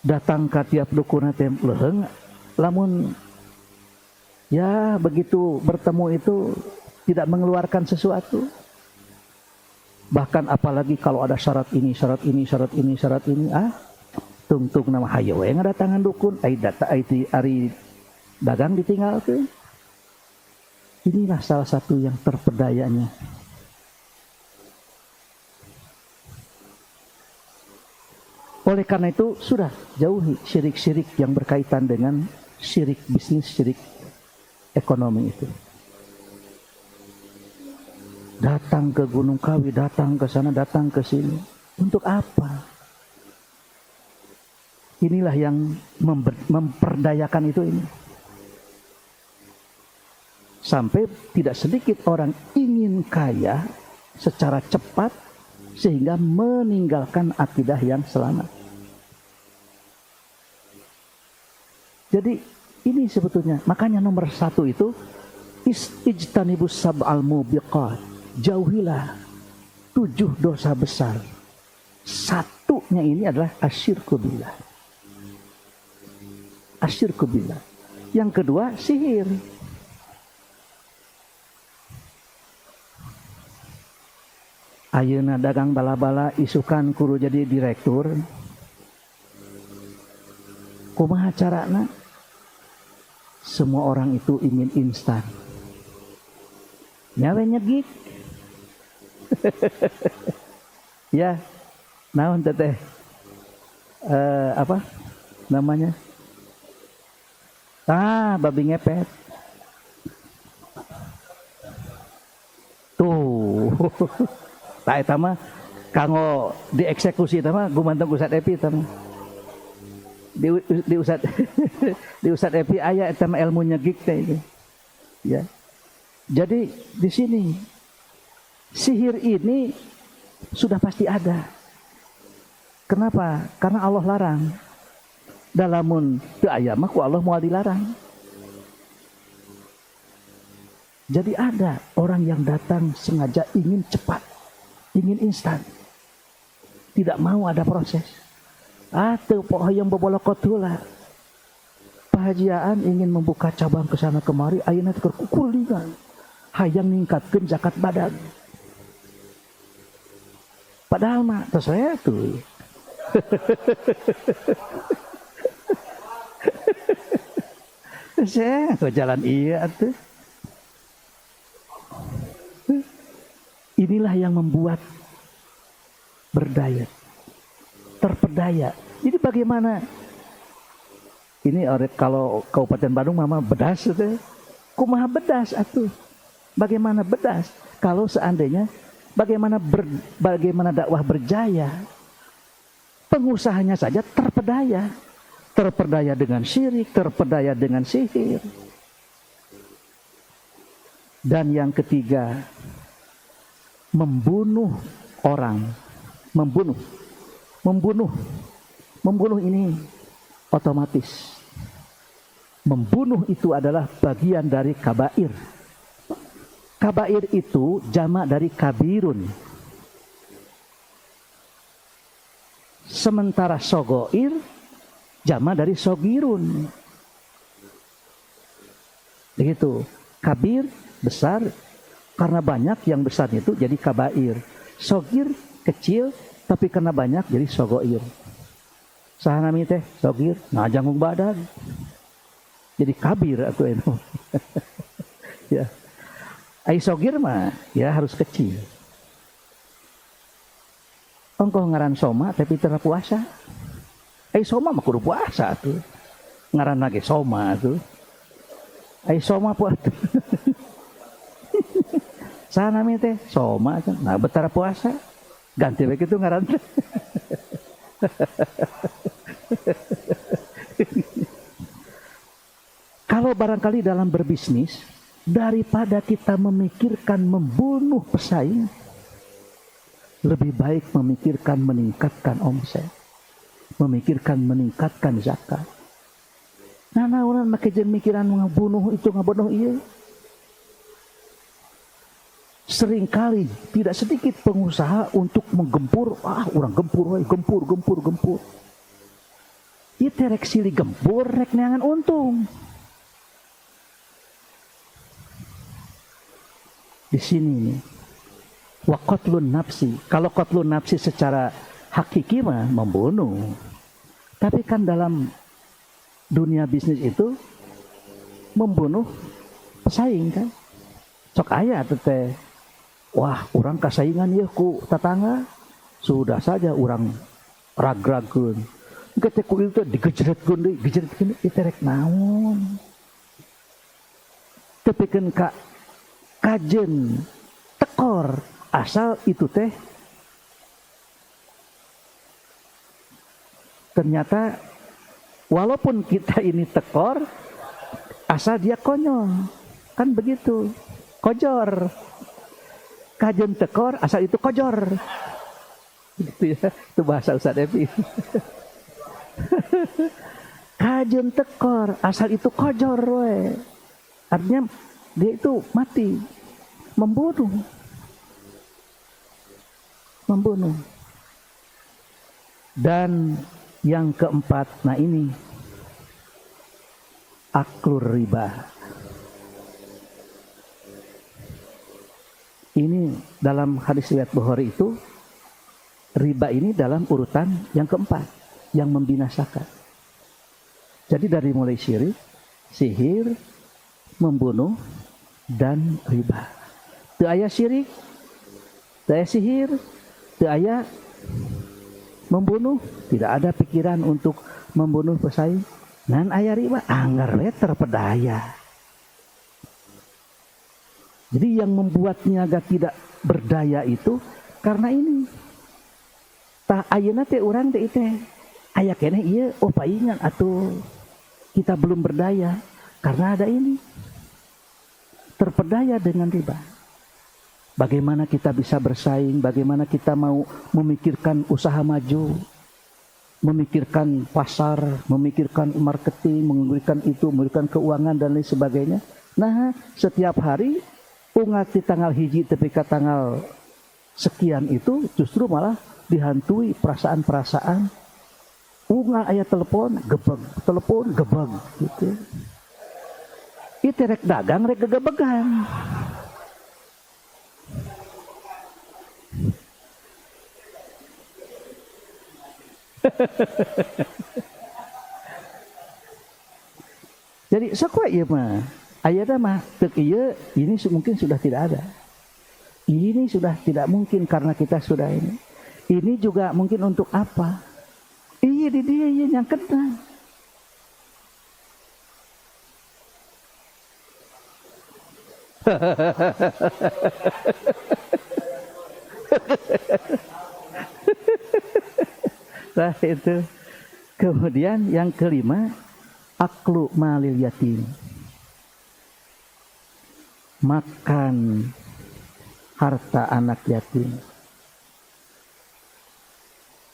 Datang ke tiap dukun teh leuheung, lamun ya begitu bertemu itu tidak mengeluarkan sesuatu. Bahkan apalagi kalau ada syarat ini, syarat ini, syarat ini, syarat ini, tungtung nama hayo we ngadatangan dukun, ai data ai ari dagang ditinggalkeun. Inilah salah satu yang terperdayanya. Oleh karena itu sudah jauhi syirik-syirik yang berkaitan dengan syirik bisnis, syirik ekonomi itu. Datang ke Gunung Kawi, datang ke sana, datang ke sini. Untuk apa? Inilah yang memperdayakan itu ini. Sampai tidak sedikit orang ingin kaya secara cepat sehingga meninggalkan akidah yang selamat. Jadi ini sebetulnya, makanya nomor 1 itu ijtanibus sab'al mubiqat. Jauhilah 7 dosa besar. Satunya ini adalah asyirku billah. Asyirku billah. Yang kedua sihir. Ayeuna dagang bala-bala isukan kudu jadi direktur. Kumaha carana? Semua orang itu ingin instan. Nyawe nyegik. Ya, naon teteh? Apa namanya? Babi ngepet. Tuh. Tak eta mah kanggo dieksekusi eta mah gumantung Ustaz Epi eta mah. Di Ustaz di Ustaz Epi aya eta mah ilmu nyegik teh itu. Ya. Jadi di sini sihir ini sudah pasti ada. Kenapa? Karena Allah larang. Dalamun teu aya mah ku Allah moal dilarang. Jadi ada orang yang datang sengaja ingin cepat, ingin instan. Tidak mau ada proses. Teu poho yang bobolokot heula. Pahajiaan ingin membuka cabang ke sana kemari, ayeuna teu kukulingan. Hayang ningkatkeun zakat badan. Padahal mah tos saya tuh. Saya ke jalan iya tuh. Inilah yang membuat berdaya, terpedaya. Jadi bagaimana? Ini kalau Kabupaten Bandung mama bedas itu, kumaha bedas atuh? Bagaimana bedas? Kalau seandainya bagaimana dakwah berjaya? Pengusahanya saja terpedaya dengan syirik, terpedaya dengan sihir. Dan yang ketiga, membunuh orang, membunuh ini otomatis. Membunuh itu adalah bagian dari kabair. Kabair itu jamak dari kabirun. Sementara sogoir jamak dari sogirun. Begitu. Kabir besar, karena banyak yang besar itu jadi kabair. Sogir kecil tapi karena banyak jadi sogoir. Sahanami teh sogir ngajanggung badan. Jadi kabir atuh eno. Ya. Ai sogir mah ya harus kecil. Engkau ngaran soma tapi teu puasa. Ai soma mah kudu puasa tuh. Ngaran lagi soma tuh. Ai soma puasa. Sahanami teh soma kan. Nah betara puasa ganti begitu ngaran. Kalau barangkali dalam berbisnis, daripada kita memikirkan membunuh pesaing, lebih baik memikirkan meningkatkan omset, memikirkan meningkatkan zakat. Nah, orang make jeung mikiran ngabunuh itu ngabunuh ieu. Seringkali tidak sedikit pengusaha untuk menggempur, orang gempur, gempur. Ieu teh rek silih gempur, rek neangan untung. Di sini nih, wa qatlun nafsi. Kalau qatlun nafsi secara hakiki mah membunuh. Tapi kan dalam dunia bisnis itu membunuh pesaing kan. Sok aya teh. Wah, orang kasaingan ya ku tetangga. Sudah saja orang ragrageun. Engke teh ku itu digejretkeun deui, gejretkeun ieu rek naon. Tepikeun ka kajen tekor asal itu teh ternyata walaupun kita ini tekor asal dia konyol kan begitu, kojor. Kajen tekor asal itu kojor gitu ya, itu bahasa Ustaz Epi. Kajen tekor asal itu kojor we. Artinya dia itu mati, membunuh. Dan yang keempat, nah ini aklur riba. Ini dalam hadis riwayat Bukhari itu, riba ini dalam urutan yang keempat, yang membinasakan. Jadi dari mulai syirik, sihir, membunuh, dan riba. Teu aya syirik, teu aya sihir, teu aya membunuh, tidak ada pikiran untuk membunuh pesaing. Nan aya riba, anggar we terpedaya. Jadi yang membuatnya agak tidak berdaya itu karena ini. Tah ayeuna teh urang teh teh aya keneh ieu paingan atuh kita belum berdaya karena ada ini. Terpedaya dengan riba. Bagaimana kita bisa bersaing, bagaimana kita mau memikirkan usaha maju, memikirkan pasar, memikirkan marketing, memikirkan itu, memikirkan keuangan dan lain sebagainya. Nah, setiap hari ungat di tanggal hiji tapi ke tanggal sekian itu justru malah dihantui perasaan-perasaan. Ungat aya telepon gebeg gitu. Itu rek dagang rek gegebegan. Jadi sakwa ieu mah aya mah teu ieu ini mungkin sudah tidak ada. Ini sudah tidak mungkin karena kita sudah ini. Ini juga mungkin untuk apa? Iya di dia ieu yang kena. Nah itu. Kemudian yang kelima, aklu malil yatim. Makan harta anak yatim.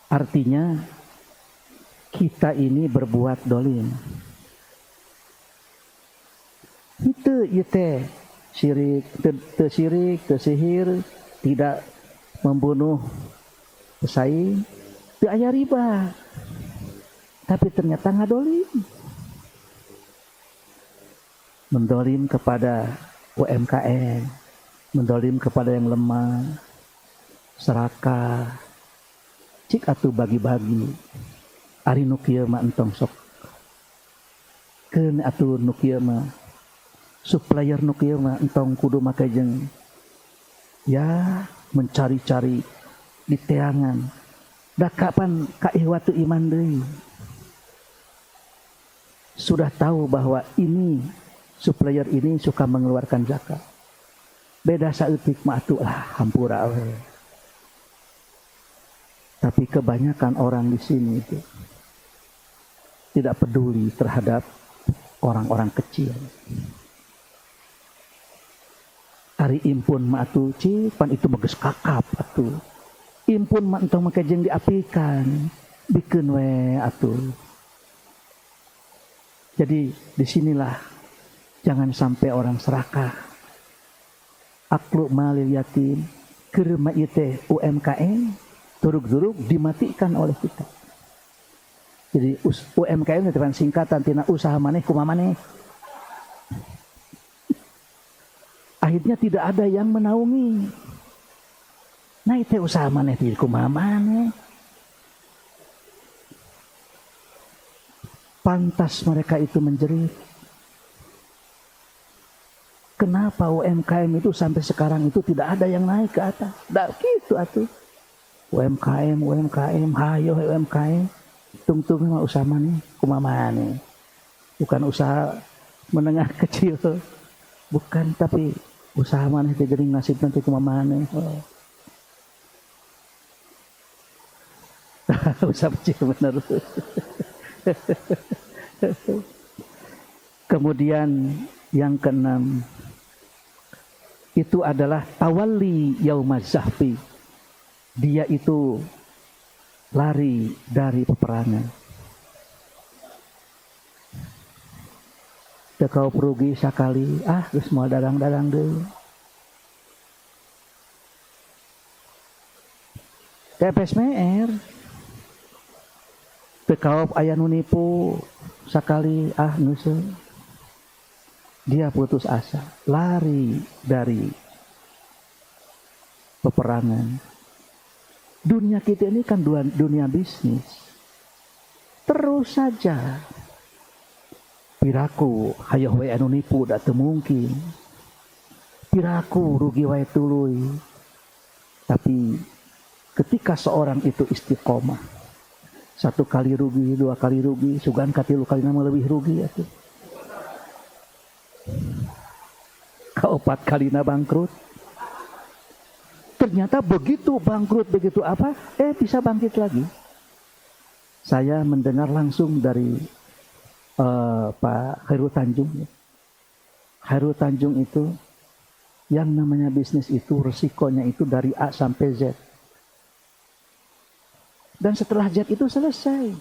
Artinya kita ini berbuat dolim. Itu teh syirik, teu sihir, tidak membunuh pesaing, teu aya riba. Tapi ternyata ngadolim. Mendolim kepada UMKM, mendolim kepada yang lemah, serakah, cik atuh bagi-bagi. Ari nu kieu mah entong sok. Keun atuh nu kieu mah supplier nu kieu mah entong kudu make jeung ya mencari-cari di teangan. Da kapan ka ihwatu iman deui. Sudah tahu bahwa ini supplier ini suka mengeluarkan zakat. Beda saeutik mah atuh hampura we. Tapi kebanyakan orang di sini itu tidak peduli terhadap orang-orang kecil. Ari impun mah atuh pan itu bagus kakap atuh. Impun mah entong make jeung diapikan, bikeun we atuh. Jadi disinilah jangan sampai orang serakah. Aklu malil yatim, keur mah ieu teh UMKM durug-durug dimatikan oleh kita. Jadi UMKM itu kan singkatan tina usaha maneh kumaha maneh. Akhirnya tidak ada yang menaungi. Nah itu usaha maneh ti kumaha maneh. Pantas mereka itu menjerit. Kenapa UMKM itu sampai sekarang itu tidak ada yang naik ke atas? Dah gitu atuh. UMKM, hayo UMKM. Tung-tung mah usaha maneh kumaha maneh. Bukan usaha menengah kecil. Bukan, tapi usaha maneh teh geuning nasib nanti kumaha maneh. Usaha kecil bener. Kemudian yang keenam itu adalah tawalli yaumaz zahfi. Dia itu lari dari peperangan. Teu kau perugi sakali, geus moal dadang-dadang deui. TPS meer. Teu kaop aya nu nipu sakali, nusu. Dia putus asa, lari dari peperangan. Dunia kita ini kan dunia bisnis. Terus saja Piraku hayah wae anu nipu da teu mungkin. Piraku rugi wae tuluy. Tapi ketika seorang itu istiqomah, 1 kali rugi, 2 kali rugi, sugan katilu kali nama lebih rugi atuh. Kaopat kalina bangkrut. Ternyata begitu bangkrut, begitu apa? Bisa bangkit lagi. Saya mendengar langsung dari Pak Khairul Tanjung. Khairul Tanjung itu yang namanya bisnis itu resikonya itu dari A sampai Z. Dan setelah Z itu selesai.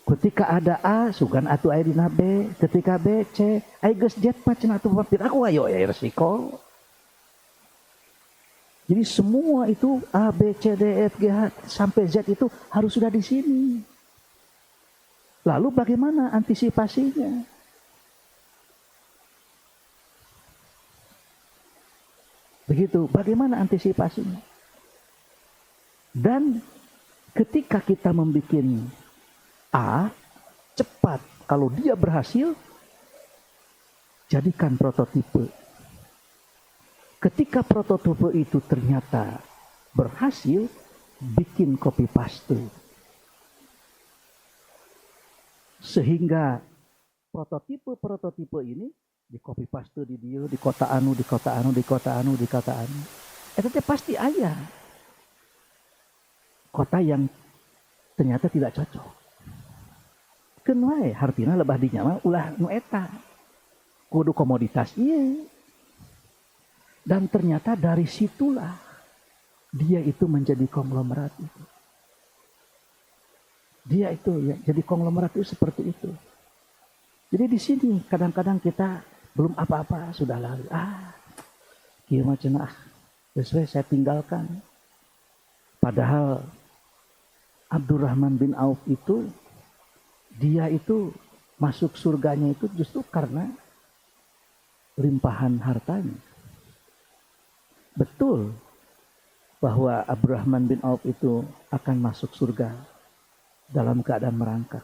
Ketika ada A, sugan atu aya dina B. Ketika B, C, aya geus Z pacen atu papir aku ayo ya resiko. Jadi semua itu A, B, C, D, F, G, H sampai Z itu harus sudah di sini. Lalu bagaimana antisipasinya? Begitu, bagaimana antisipasinya? Dan ketika kita membuat A, cepat, kalau dia berhasil, jadikan prototipe. Ketika prototipe itu ternyata berhasil, bikin copy paste. Sehingga prototipe ini di copy paste di dia, di kota anu, di kota anu, di kota anu, di kota anu. Itu pasti aya kota yang ternyata tidak cocok. Kenapa hartina lebah dinya ulah nu eta. Kudu komoditas iya. Dan ternyata dari situlah dia itu menjadi konglomerat itu. Dia itu ya jadi konglomerat itu seperti itu. Jadi di sini kadang-kadang kita belum apa-apa sudah lari. Gimana cenah? Sesuai saya tinggalkan. Padahal Abdurrahman bin Auf itu dia itu masuk surganya itu justru karena limpahan hartanya. Betul bahwa Abdurrahman bin Auf itu akan masuk surga dalam keadaan merangkak.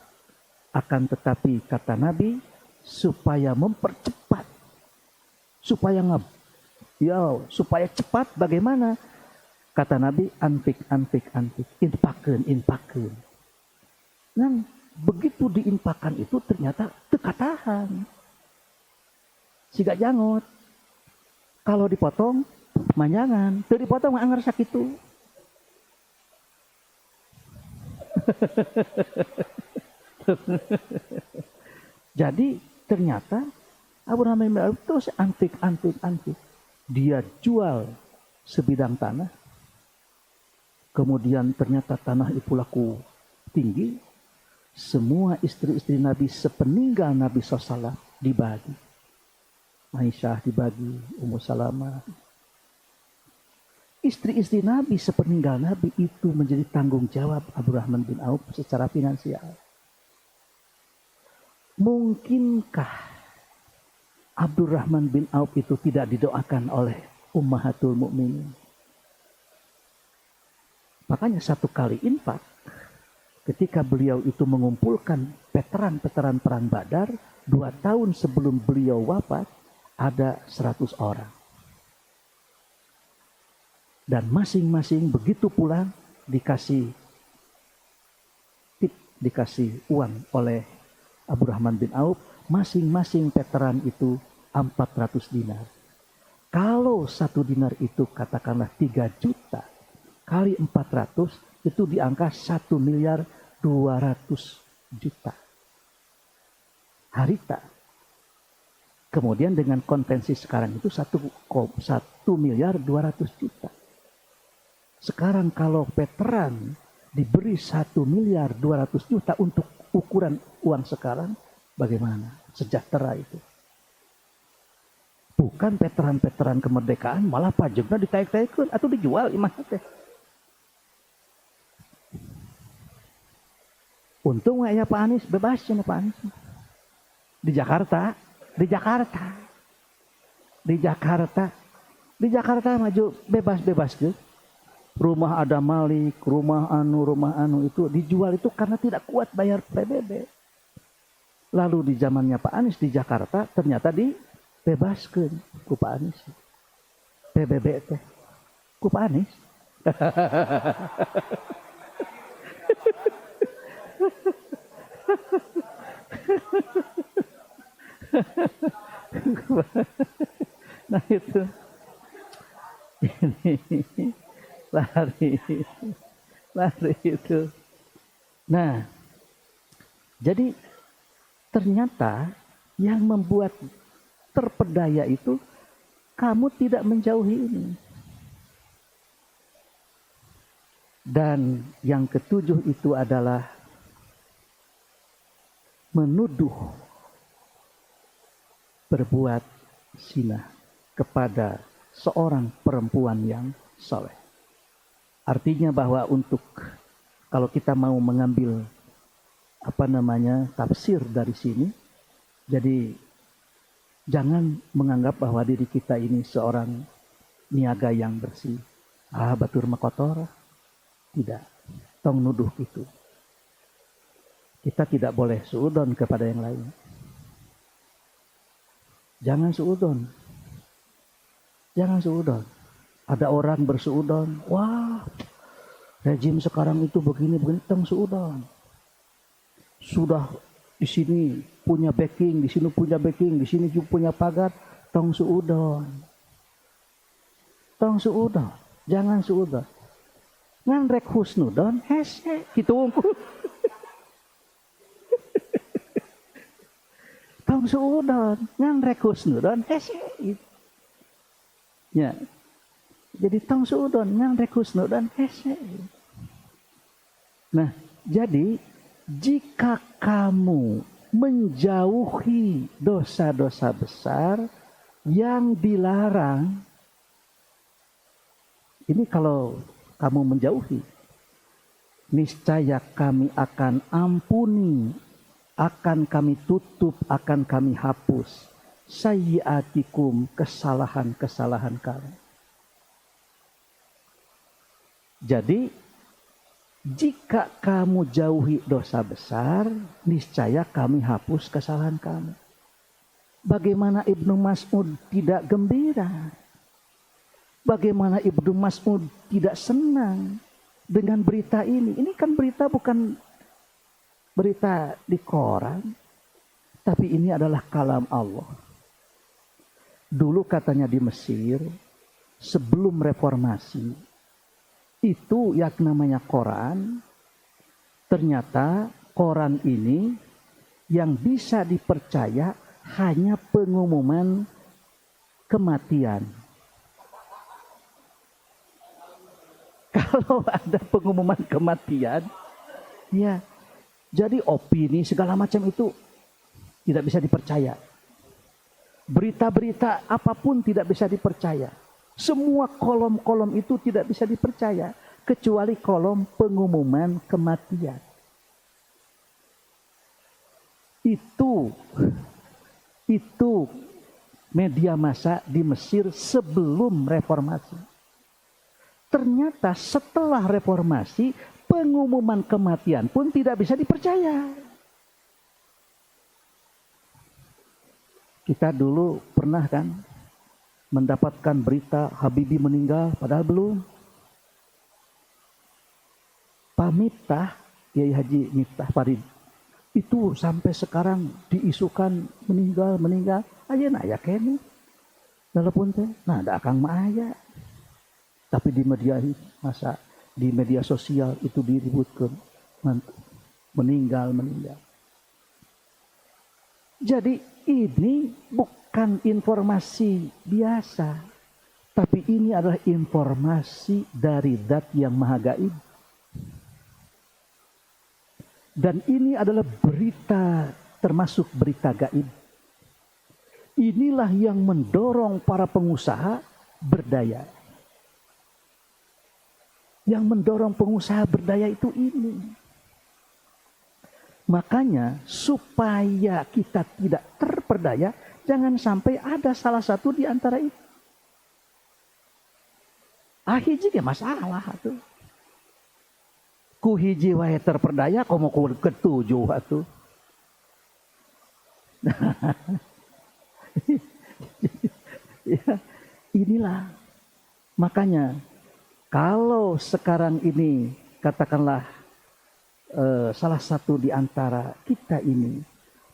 Akan tetapi kata Nabi supaya mempercepat, supaya cepat bagaimana? Kata Nabi anfik, inpakeun. Nah, begitu diinpakan itu ternyata teka tahan. Siga jangot. Kalau dipotong manjangan, teu dipotong anggar sakitu. Jadi ternyata Abdurrahman bin Auf terus antik. Dia jual sebidang tanah. Kemudian ternyata tanah itu laku tinggi. Semua istri-istri Nabi sepeninggal Nabi SAW dibagi. Aisyah dibagi, Ummu Salamah. Istri-istri Nabi sepeninggal Nabi itu menjadi tanggung jawab Abdurrahman bin Auf secara finansial. Mungkinkah Abdurrahman bin Auf itu tidak didoakan oleh Ummahatul Mukminin? Makanya satu kali infak, ketika beliau itu mengumpulkan veteran-veteran perang Badar, 2 tahun sebelum beliau wafat, ada 100 orang. Dan masing-masing begitu pulang dikasih tip, dikasih uang oleh Abdurrahman bin Auf, masing-masing veteran itu 400 dinar. Kalau 1 dinar itu katakanlah 3 juta, kali 400 itu di angka 1.200.000.000 harita. Kemudian dengan konvensi sekarang itu 1.200.000.000. Sekarang kalau veteran diberi 1.200.000.000 untuk ukuran uang sekarang, bagaimana? Sejahtera itu. Bukan veteran-veteran kemerdekaan, malah pajaknya ditaik-taikkan atau dijual imah teh. Untung ya Pak Anies bebas ya Pak Anies. Di Jakarta maju bebas gitu. Rumah ada Malik, rumah anu itu dijual itu karena tidak kuat bayar PBB. Lalu di zamannya Pak Anies di Jakarta ternyata dibebaskan ku Pak Anies. PBB teh ku Pak Anies. Nah itu ini lari itu. Nah, jadi ternyata yang membuat terpedaya itu kamu tidak menjauhi ini. Dan yang ketujuh itu adalah menuduh berbuat zina kepada seorang perempuan yang soleh. Artinya bahwa kalau kita mau mengambil tafsir dari sini, jadi jangan menganggap bahwa diri kita ini seorang niaga yang bersih. Batur makotor. Tidak. Tong nuduh itu. Kita tidak boleh suudon kepada yang lain. Jangan suudon. Jangan suudon. Ada orang bersuudon. Wah, rejim sekarang itu begini-begini. Tong suudon. Sudah di sini punya backing, di sini punya backing, di sini juga punya pagar. Tong suudon. Tong suudon. Jangan suudon. Ngan rek husnudon hese gitu unggul. Tong suudon ngan rek husnudon hese. Ya. Jadi tong suudon ngan rek husnudon hese. Nah, jadi jika kamu menjauhi dosa-dosa besar yang dilarang, ini kalau kamu menjauhi, niscaya kami akan ampuni, akan kami tutup, akan kami hapus sayyiatikum, kesalahan-kesalahan kamu. Jadi, jika kamu jauhi dosa besar, niscaya kami hapus kesalahan kamu. Bagaimana Ibnu Mas'ud tidak gembira? Bagaimana Ibnu Mas'ud tidak senang dengan berita ini? Ini kan berita bukan berita di koran, tapi ini adalah kalam Allah. Dulu katanya di Mesir, sebelum reformasi, itu yang namanya koran, ternyata koran ini yang bisa dipercaya hanya pengumuman kematian. Kalau ada pengumuman kematian, ya, jadi opini segala macam itu tidak bisa dipercaya. Berita-berita apapun tidak bisa dipercaya. Semua kolom-kolom itu tidak bisa dipercaya, kecuali kolom pengumuman kematian. Itu media massa di Mesir sebelum reformasi. Ternyata setelah reformasi, pengumuman kematian pun tidak bisa dipercaya. Kita dulu pernah kan mendapatkan berita Habibie meninggal, padahal belum. Pak Miftah, Kiai Haji Miftah Farid, itu sampai sekarang diisukan meninggal. Aja na ya kene. Telepon teh, nah ada akang mah aya. Tapi di media sosial itu diributkan meninggal. Jadi ini bukan informasi biasa, tapi ini adalah informasi dari Zat yang Maha Gaib. Dan ini adalah berita, termasuk berita gaib. Inilah yang mendorong para pengusaha berdaya. Yang mendorong pengusaha berdaya itu ini. Makanya supaya kita tidak terperdaya, jangan sampai ada salah satu di antara itu. Hiji ge masalah atuh. Ku hiji wae terperdaya, komo ku ketujuh atuh. Ya, inilah makanya kalau sekarang ini katakanlah salah satu di antara kita ini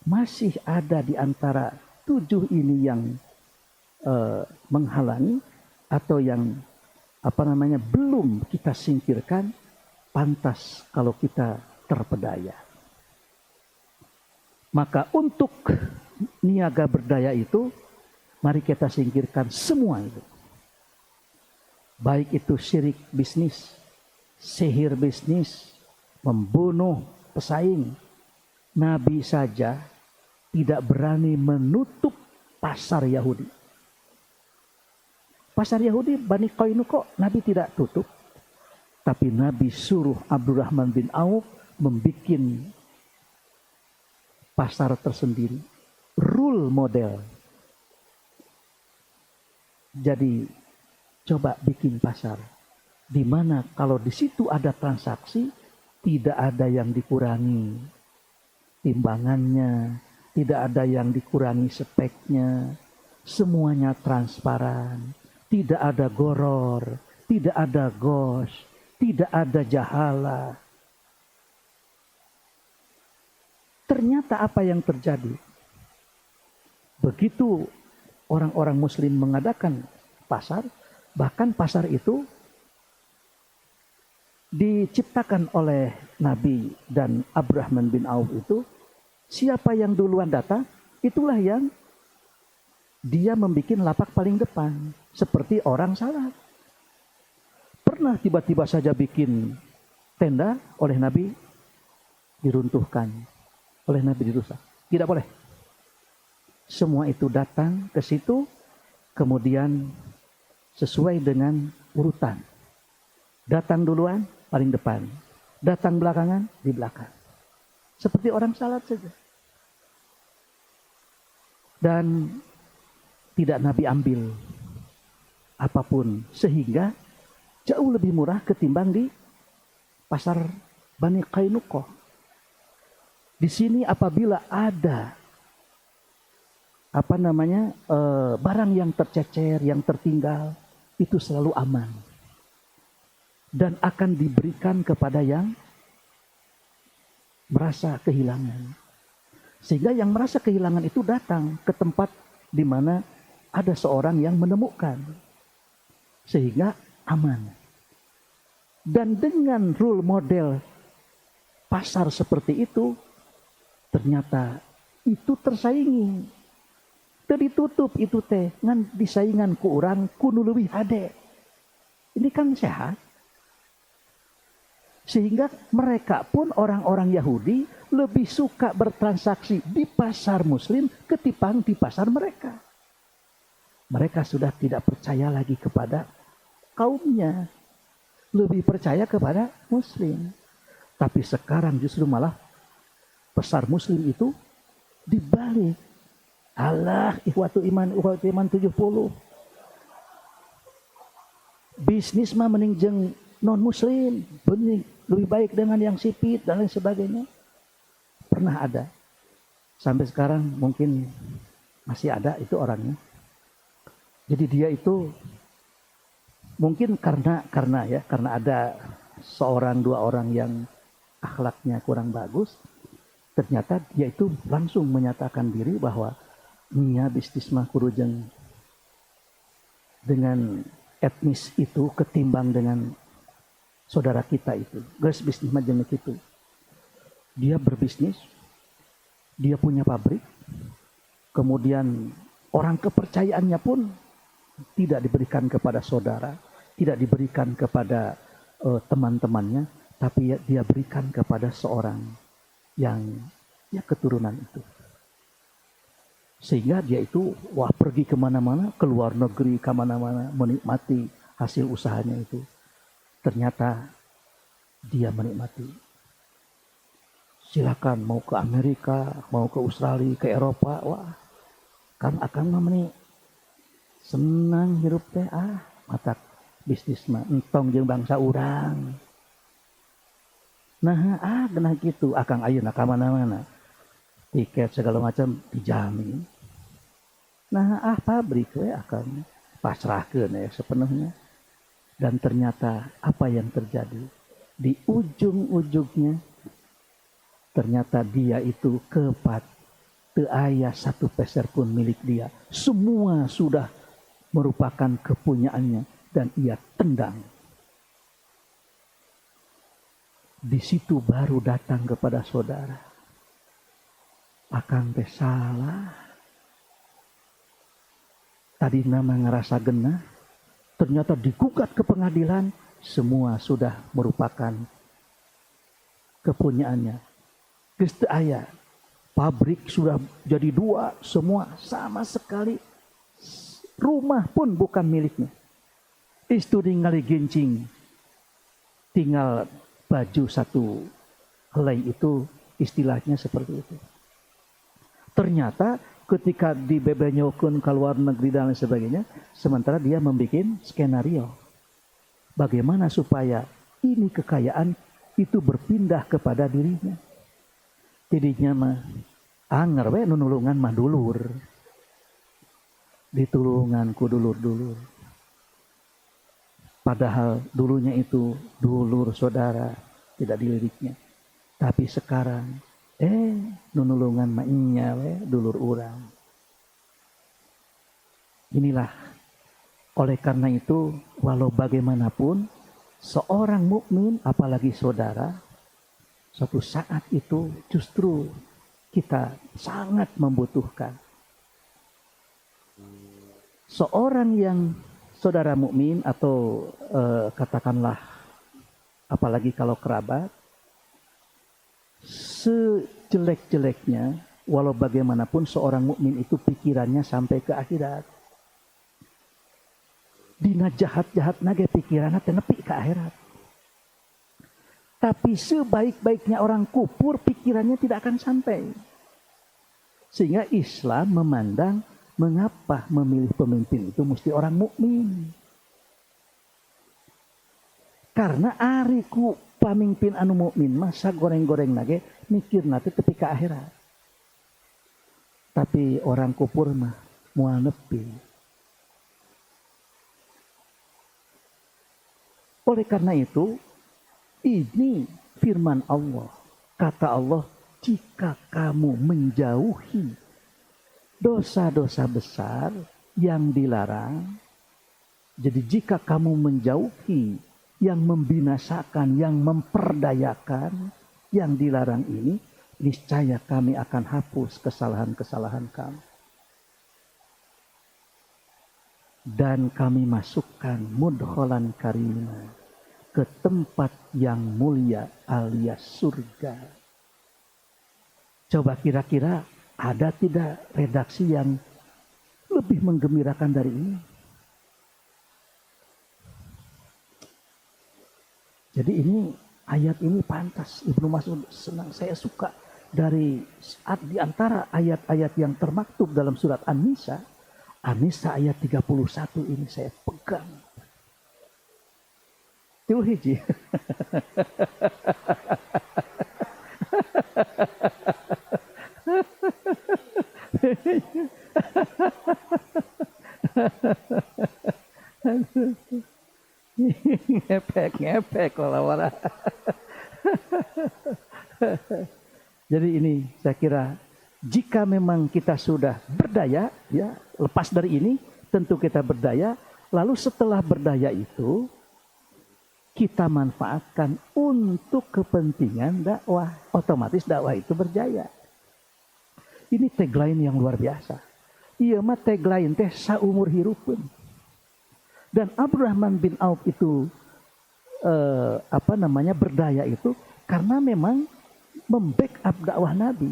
masih ada di antara 7 ini yang menghalangi atau yang belum kita singkirkan, pantas kalau kita terpedaya. Maka untuk niaga berdaya itu, mari kita singkirkan semua itu. Baik itu syirik bisnis, sihir bisnis, membunuh pesaing. Nabi saja tidak berani menutup pasar Yahudi. Pasar Yahudi Bani Qainuqa Nabi tidak tutup. Tapi Nabi suruh Abdurrahman bin Auf membuat pasar tersendiri. Rule model. Jadi coba bikin pasar. Di mana kalau di situ ada transaksi, tidak ada yang dikurangi timbangannya, tidak ada yang dikurangi speknya, semuanya transparan. Tidak ada goror, tidak ada gos, tidak ada jahala. Ternyata apa yang terjadi? Begitu orang-orang muslim mengadakan pasar, bahkan pasar itu diciptakan oleh Nabi dan Abdurrahman bin Auf itu, siapa yang duluan datang, itulah yang dia membuat lapak paling depan. Seperti orang salat. Pernah tiba-tiba saja bikin tenda oleh Nabi, diruntuhkan. Oleh Nabi dirusak. Tidak boleh. Semua itu datang ke situ, kemudian sesuai dengan urutan. Datang duluan, paling depan. Datang belakangan, di belakang. Seperti orang salat saja. Dan tidak Nabi ambil apapun, sehingga jauh lebih murah ketimbang di pasar Bani Qainuqa. Di sini apabila ada barang yang tercecer, yang tertinggal, itu selalu aman dan akan diberikan kepada yang merasa kehilangan. Sehingga yang merasa kehilangan itu datang ke tempat di mana ada seorang yang menemukan. Sehingga aman. Dan dengan rule model pasar seperti itu, ternyata itu tersaingi. Ditutup itu teh ngan disaingan ku urang kudu leuwih hade. Ini kan sehat. Sehingga mereka pun orang-orang Yahudi lebih suka bertransaksi di pasar muslim ketimbang di pasar mereka. Mereka sudah tidak percaya lagi kepada kaumnya. Lebih percaya kepada muslim. Tapi sekarang justru malah pasar muslim itu dibalik. Allah, ikhwatu iman 70. Bisnis mah mending jeung non muslim, bening lebih baik dengan yang sipit dan lain sebagainya. Pernah ada. Sampai sekarang mungkin masih ada itu orangnya. Jadi dia itu mungkin karena ada seorang dua orang yang akhlaknya kurang bagus, ternyata dia itu langsung menyatakan diri bahwa nia bisnis mah kudu jeung dengan etnis itu ketimbang dengan saudara kita itu. Geus bisnis mah jeung kitu. Dia berbisnis, dia punya pabrik, kemudian orang kepercayaannya pun tidak diberikan kepada saudara, tidak diberikan kepada teman-temannya, tapi dia berikan kepada seorang yang keturunan itu. Sehingga dia itu pergi kemana-mana, ke luar negeri, kemana-mana, menikmati hasil usahanya itu. Ternyata dia menikmati. Silakan mau ke Amerika, mau ke Australia, ke Eropa, wah kan akan mah senang hirup teh mata bisnis mah entong jeung bangsa urang. Nah, genah kitu akang ayeuna ka mana-mana. tiket segala macam dijamin. Nah, pabrik akan pasrahkeun ya sepenuhnya. Dan ternyata apa yang terjadi? Di ujung-ujungnya ternyata dia itu kepat teu aya 1 peser pun milik dia. Semua sudah merupakan kepunyaannya dan ia tendang. Di situ baru datang kepada saudara. Akang teh salah. Tadi nama ngerasa genah, ternyata digugat ke pengadilan, semua sudah merupakan kepunyaannya. Geus teu aya. Pabrik sudah jadi 2, semua sama sekali. Rumah pun bukan miliknya. Istu ningali gincing. Tinggal baju 1 helai itu, istilahnya seperti itu. Ternyata ketika dibebenyokeun ke luar negeri dan lain sebagainya, sementara dia membuat skenario. Bagaimana supaya ini kekayaan itu berpindah kepada dirinya. Jadinya mah anger we nunulungan mah dulur. Ditulungan ku dulur-dulur. Padahal dulunya itu dulur saudara, tidak diliriknya. Tapi sekarang nunulungan mah inya we dulur urang. Inilah oleh karena itu walau bagaimanapun seorang mukmin apalagi saudara suatu saat itu justru kita sangat membutuhkan seorang yang saudara mukmin atau katakanlah apalagi kalau kerabat sejelek-jeleknya walau bagaimanapun seorang mukmin itu pikirannya sampai ke akhirat. Dina jahat-jahat nage pikirannya tenepi ke akhirat. Tapi sebaik-baiknya orang kufur pikirannya tidak akan sampai. Sehingga Islam memandang mengapa memilih pemimpin itu mesti orang mukmin. Karena ariku pamimpin anu mukmin masa goreng-goreng nage mikir nanti tepi ke akhirat. Tapi orang kufur mah moal nepi. Oleh karena itu ini firman Allah. Kata Allah, jika kamu menjauhi dosa-dosa besar yang dilarang. Jadi jika kamu menjauhi yang membinasakan, yang memperdayakan, yang dilarang ini, niscaya kami akan hapus kesalahan-kesalahan kamu. Dan kami masukkan mudholan karimah ke tempat yang mulia alias surga. Coba kira-kira ada tidak redaksi yang lebih menggembirakan dari ini? Jadi ini ayat ini pantas. Ibnu Mas'ud senang, saya suka dari di antara ayat-ayat yang termaktub dalam surat An-Nisa. An-Nisa ayat 31 ini saya pegang. Tilu hiji. Ngepek walau. Jadi ini saya kira jika memang kita sudah berdaya, ya lepas dari ini tentu kita berdaya. Lalu setelah berdaya itu kita manfaatkan untuk kepentingan dakwah. Otomatis dakwah itu berjaya. Ini tagline yang luar biasa. Iya mah tagline teh saumur hirupun. Dan Abdurrahman bin Auf itu berdaya itu karena memang membackup dakwah Nabi.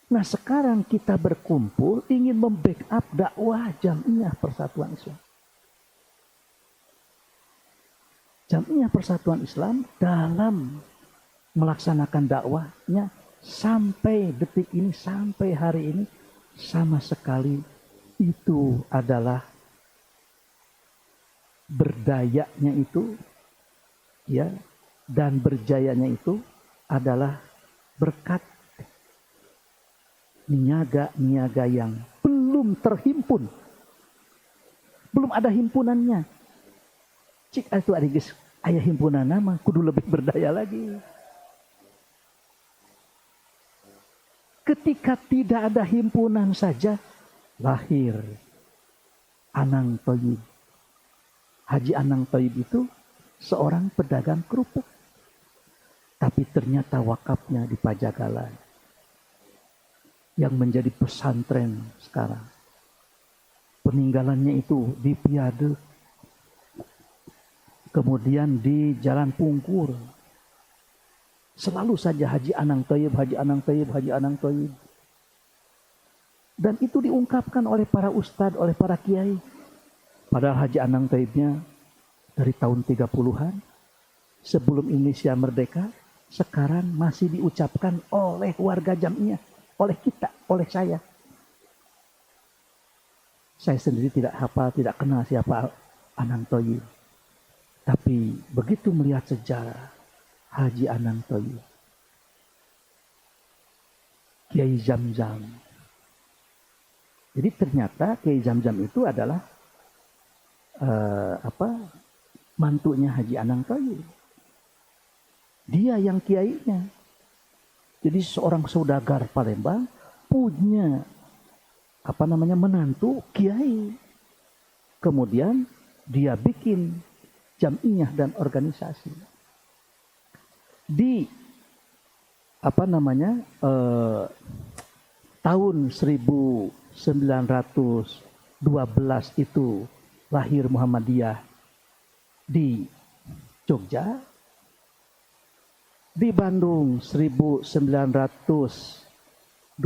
Nah sekarang kita berkumpul ingin membackup dakwah Jamiah Persatuan Islam. Jamiah Persatuan Islam dalam melaksanakan dakwahnya sampai detik ini, sampai hari ini sama sekali itu adalah berdayanya itu ya, dan berjayanya itu adalah berkat niaga yang belum terhimpun. Belum ada himpunannya. Cik itu ada guys, ayah himpunan nama kudu lebih berdaya lagi. Ketika tidak ada himpunan saja, lahir Anang Thoyib. Haji Anang Thoyib itu seorang pedagang kerupuk. Tapi ternyata wakafnya di Pajagalan. Yang menjadi pesantren sekarang. Peninggalannya itu di Piade. Kemudian di Jalan Pungkur. Selalu saja Haji Anang Thoyib, Haji Anang Thoyib, Haji Anang Thoyib. Dan itu diungkapkan oleh para ustadz, oleh para kiai. Padahal Haji Anang Thoyibnya dari tahun 30-an. Sebelum Indonesia merdeka. Sekarang masih diucapkan oleh warga Jamiyah. Oleh kita, oleh saya. Saya sendiri tidak hafal, tidak kenal siapa Anang Thoyib. Tapi begitu melihat sejarah Haji Anang Thoyib, Kiai Zamzam. Jadi ternyata Kiai Zamzam itu adalah mantunya Haji Anang Thoyib. Dia yang kiainya. Jadi seorang saudagar Palembang punya menantu kiai. Kemudian dia bikin jamiyah dan organisasi. Di tahun 1912 itu lahir Muhammadiyah di Jogja. Di Bandung 1923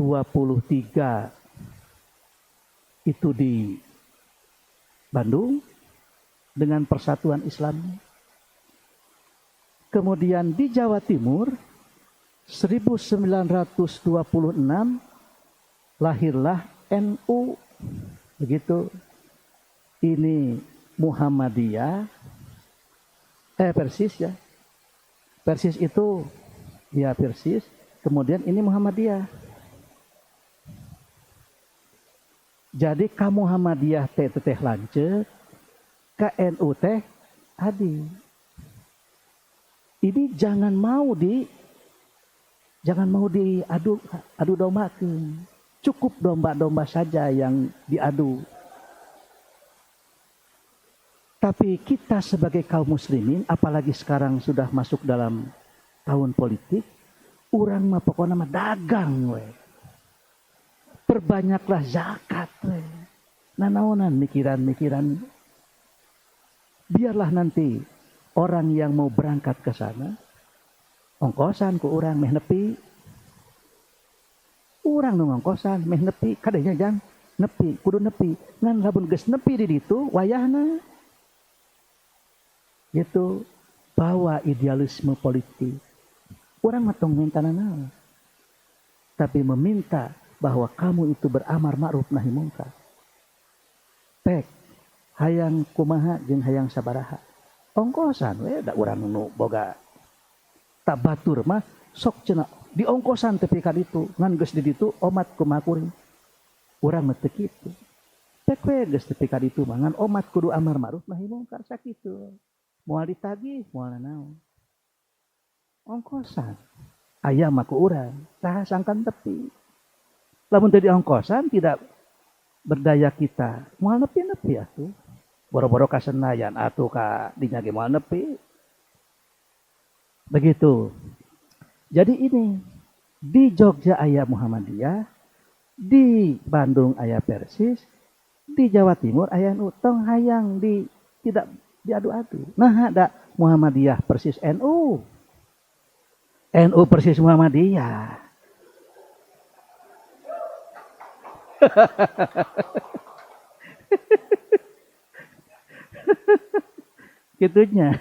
itu di Bandung dengan Persatuan Islam. Kemudian di Jawa Timur 1926 lahirlah NU. Begitu. Ini Muhammadiyah. Persis ya. Persis itu ya Persis. Kemudian ini Muhammadiyah. Jadi ka Muhammadiyah teh lanceuk, ka NU teh adi. Ini jangan mau diadu dombakeun. Cukup domba-domba saja yang diadu. Tapi kita sebagai kaum muslimin, apalagi sekarang sudah masuk dalam tahun politik, urang mah pokoknya mah dagang we. Perbanyaklah zakat we. Nanaonan mikiran-mikiran. Biarlah nanti orang yang mau berangkat ke sana, ongkosan ku urang meh nepi. Urang nu ngongkosan meh nepi, kadenya jang nepi, kudu nepi. Ngan lamun geus nepi di ditu wayahna. Itu bawa idealisme politik. Orang matong minta naon. Tapi meminta bahwa kamu itu beramar ma'ruf nahi mungkar. Pek hayang kumaha jeung hayang sabaraha. Ongkosan we da urang nu boga tak batur mah sok cenah di ongkosan tepi ka ditu ngan geus di ditu omat kumaha kuring. Urang mah teu kitu. Pek we geus tepi ka ditu mah ngan omat kudu amar ma'ruf nahi mungkar sakitu. Moal ditagih, moal naon. Ongkosan. Aya mah ku urang, saha sangkan tepi. Lamun teu di ongkosan tidak berdaya kita. Moal nepi-nepi atuh. Boro-boro ka Senayan atuh ka dinya ge moal nepi. Begitu. Jadi ini di Jogja aya Muhammadiyah, di Bandung aya Persis, di Jawa Timur aya NU. Tong hayang tidak diadu-adu. Nah ada Muhammadiyah persis NU. NU persis Muhammadiyah. Gitunya.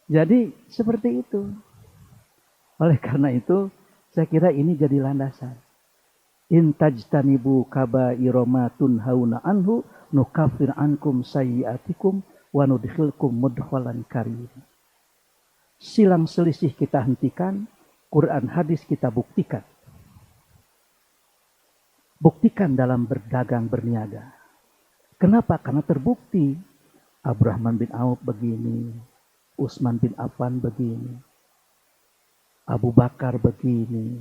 Jadi seperti itu. Oleh karena itu saya kira ini jadi landasan. In tajtanibu kaba'ira ma tunhauna anhu nukaffir ankum sayyi'atikum wa nudkhilkum mudkhalan karim. silang selisih kita hentikan, Quran hadis kita buktikan. Buktikan dalam berdagang berniaga. Kenapa? Karena terbukti Abdurrahman bin Auf begini, Utsman bin Affan begini, Abu Bakar begini,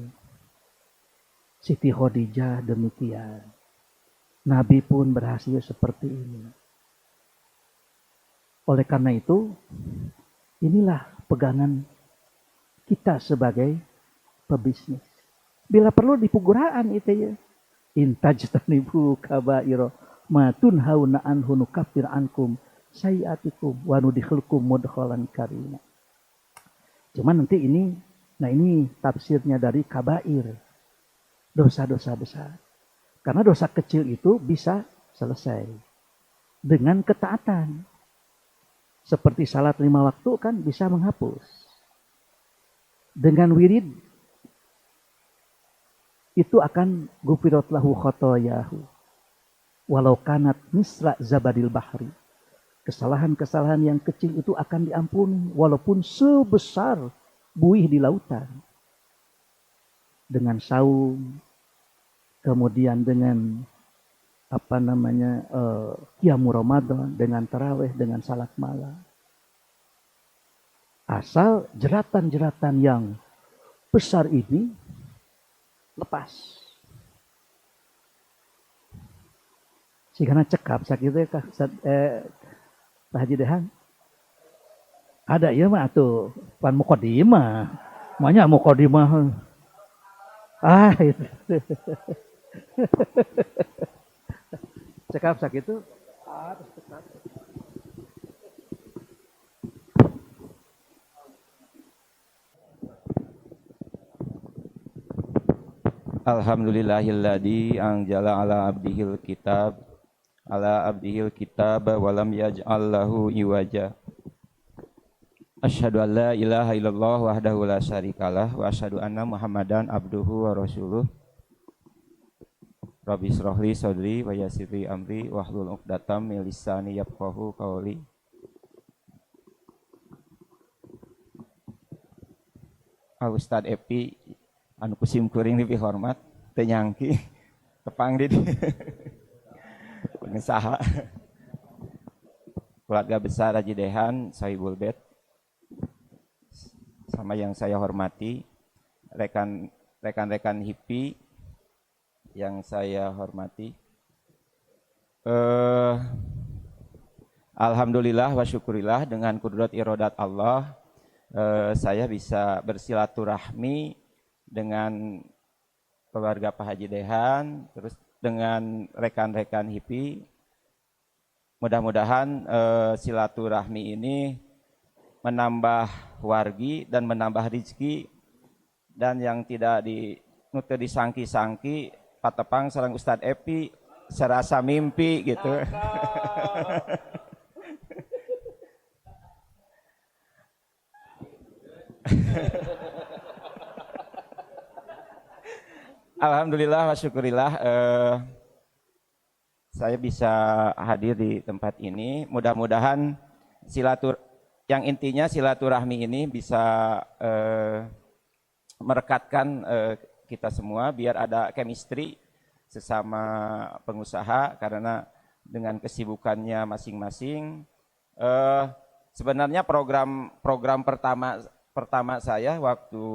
Siti Khadijah demikian. Nabi pun berhasil seperti ini. Oleh karena itu, inilah pegangan kita sebagai pebisnis. Bila perlu di puguraan itu ya. Intajtanibu kabairo ma tunhauna anhu nukaffir ankum sayiatikum wa nudkhilkum mudkhalan karima. Cuman nanti ini tafsirnya dari kabair. Dosa-dosa besar. Karena dosa kecil itu bisa selesai dengan ketaatan. Seperti salat 5 waktu kan bisa menghapus. Dengan wirid itu akan gufirat lahu khotoyahu walau kanat misla zabadil bahri. Kesalahan-kesalahan yang kecil itu akan diampuni walaupun sebesar buih di lautan. Dengan saum, kemudian dengan qiyamul Ramadan, dengan tarawih, dengan salat malam. Asal jeratan-jeratan yang besar ini lepas. Sikana cekap sakitnya Pak Haji Dehan. Ada ya mah tuh pan muqaddimah. Makanya muqaddimah. Itu. Cekap sakit itu. Terus cekap. Alhamdulillahilladzi anzala ala abdihil kitab wa lam yaj'al lahu iwaja. Asyhadu an la ilaha illallah wahdahu la syarikalah wa asyhadu anna Muhammadan abduhu wa rasuluh. Rabbi shrahli sadri wa yassirli amri wahlul 'uqdatam min lisani yafqahu qawli. Ustaz Epi anu kusim kuring lebih hormat teu nyangki tepang di pengusaha keluarga besar Haji Dehan Sahibul Bait sama yang saya hormati rekan-rekan HIPI yang saya hormati. Alhamdulillah wa syukurillah dengan kudrat irodat Allah saya bisa bersilaturahmi dengan keluarga Pak Haji Dehan, terus dengan rekan-rekan HIPI. Mudah-mudahan silaturahmi ini menambah wargi dan menambah rezeki, dan yang tidak disangki-sangki patepang sareng Ustadz Epi serasa mimpi gitu. Alhamdulillah wa syukurillah saya bisa hadir di tempat ini. Mudah-mudahan yang intinya silaturahmi ini bisa merekatkan kita semua biar ada chemistry sesama pengusaha, karena dengan kesibukannya masing-masing. Sebenarnya program pertama saya waktu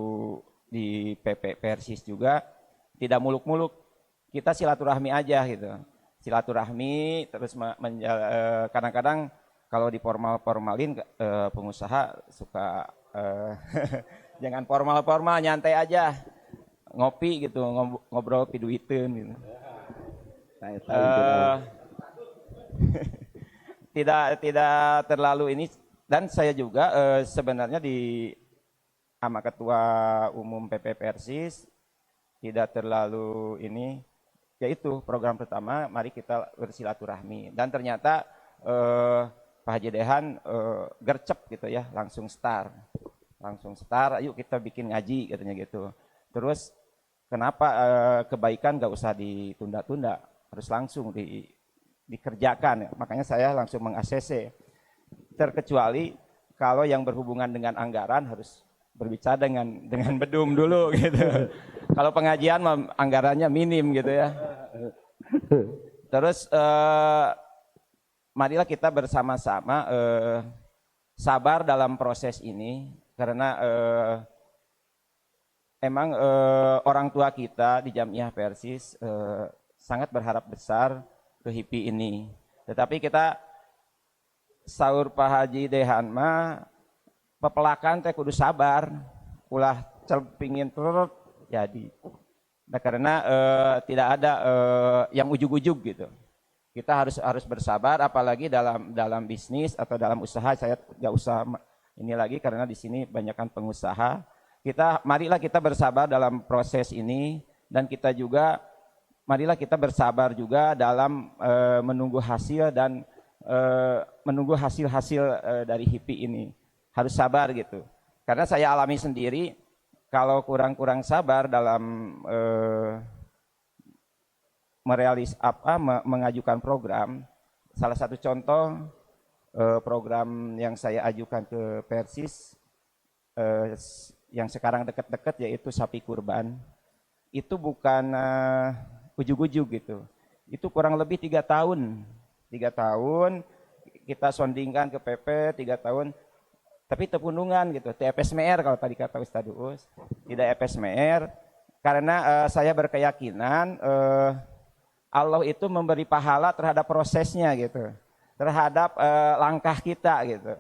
di PP Persis juga tidak muluk-muluk, kita silaturahmi aja gitu. Silaturahmi terus kadang-kadang kalau di formalin pengusaha suka jangan formal nyantai aja, ngopi gitu, ngobrol piduiteun gitu. Tidak terlalu ini, dan saya juga sebenarnya sama Ketua Umum PP Persis tidak terlalu ini, yaitu program pertama mari kita bersilaturahmi, dan ternyata Pak Haji Dehan gercep gitu ya, langsung start, ayo kita bikin ngaji katanya gitu. Terus kenapa kebaikan gak usah ditunda-tunda, harus langsung dikerjakan ya. Makanya saya langsung meng-ACC, terkecuali kalau yang berhubungan dengan anggaran harus berbicara dengan bedum dulu gitu. Kalau pengajian anggarannya minim gitu ya. Terus marilah kita bersama-sama sabar dalam proses ini karena emang orang tua kita di Jamiah Persis sangat berharap besar ke HIPI ini. Tetapi kita saur Pak Haji Dehan mah pepelakan teh kudu sabar, ulah pingin terus jadi. Nah, karena tidak ada yang ujug-ujug gitu. Kita harus bersabar, apalagi dalam bisnis atau dalam usaha. Saya nggak usah ini lagi karena di sini banyakkan pengusaha. Marilah kita bersabar dalam proses ini, dan kita juga marilah kita bersabar juga dalam menunggu hasil dan menunggu hasil-hasil dari HIPI ini. Harus sabar gitu. Karena saya alami sendiri, kalau kurang-kurang sabar dalam mengajukan program. Salah satu contoh program yang saya ajukan ke Persis yang sekarang dekat-dekat yaitu sapi kurban. Itu bukan ujug-ujug gitu. Itu kurang lebih 3 tahun. 3 tahun kita sondingkan ke PP 3 tahun. Tapi tepundungan gitu, TFSMR kalau tadi kata Ustadz Uus, tidak FSMR, karena saya berkeyakinan Allah itu memberi pahala terhadap prosesnya gitu, terhadap langkah kita gitu.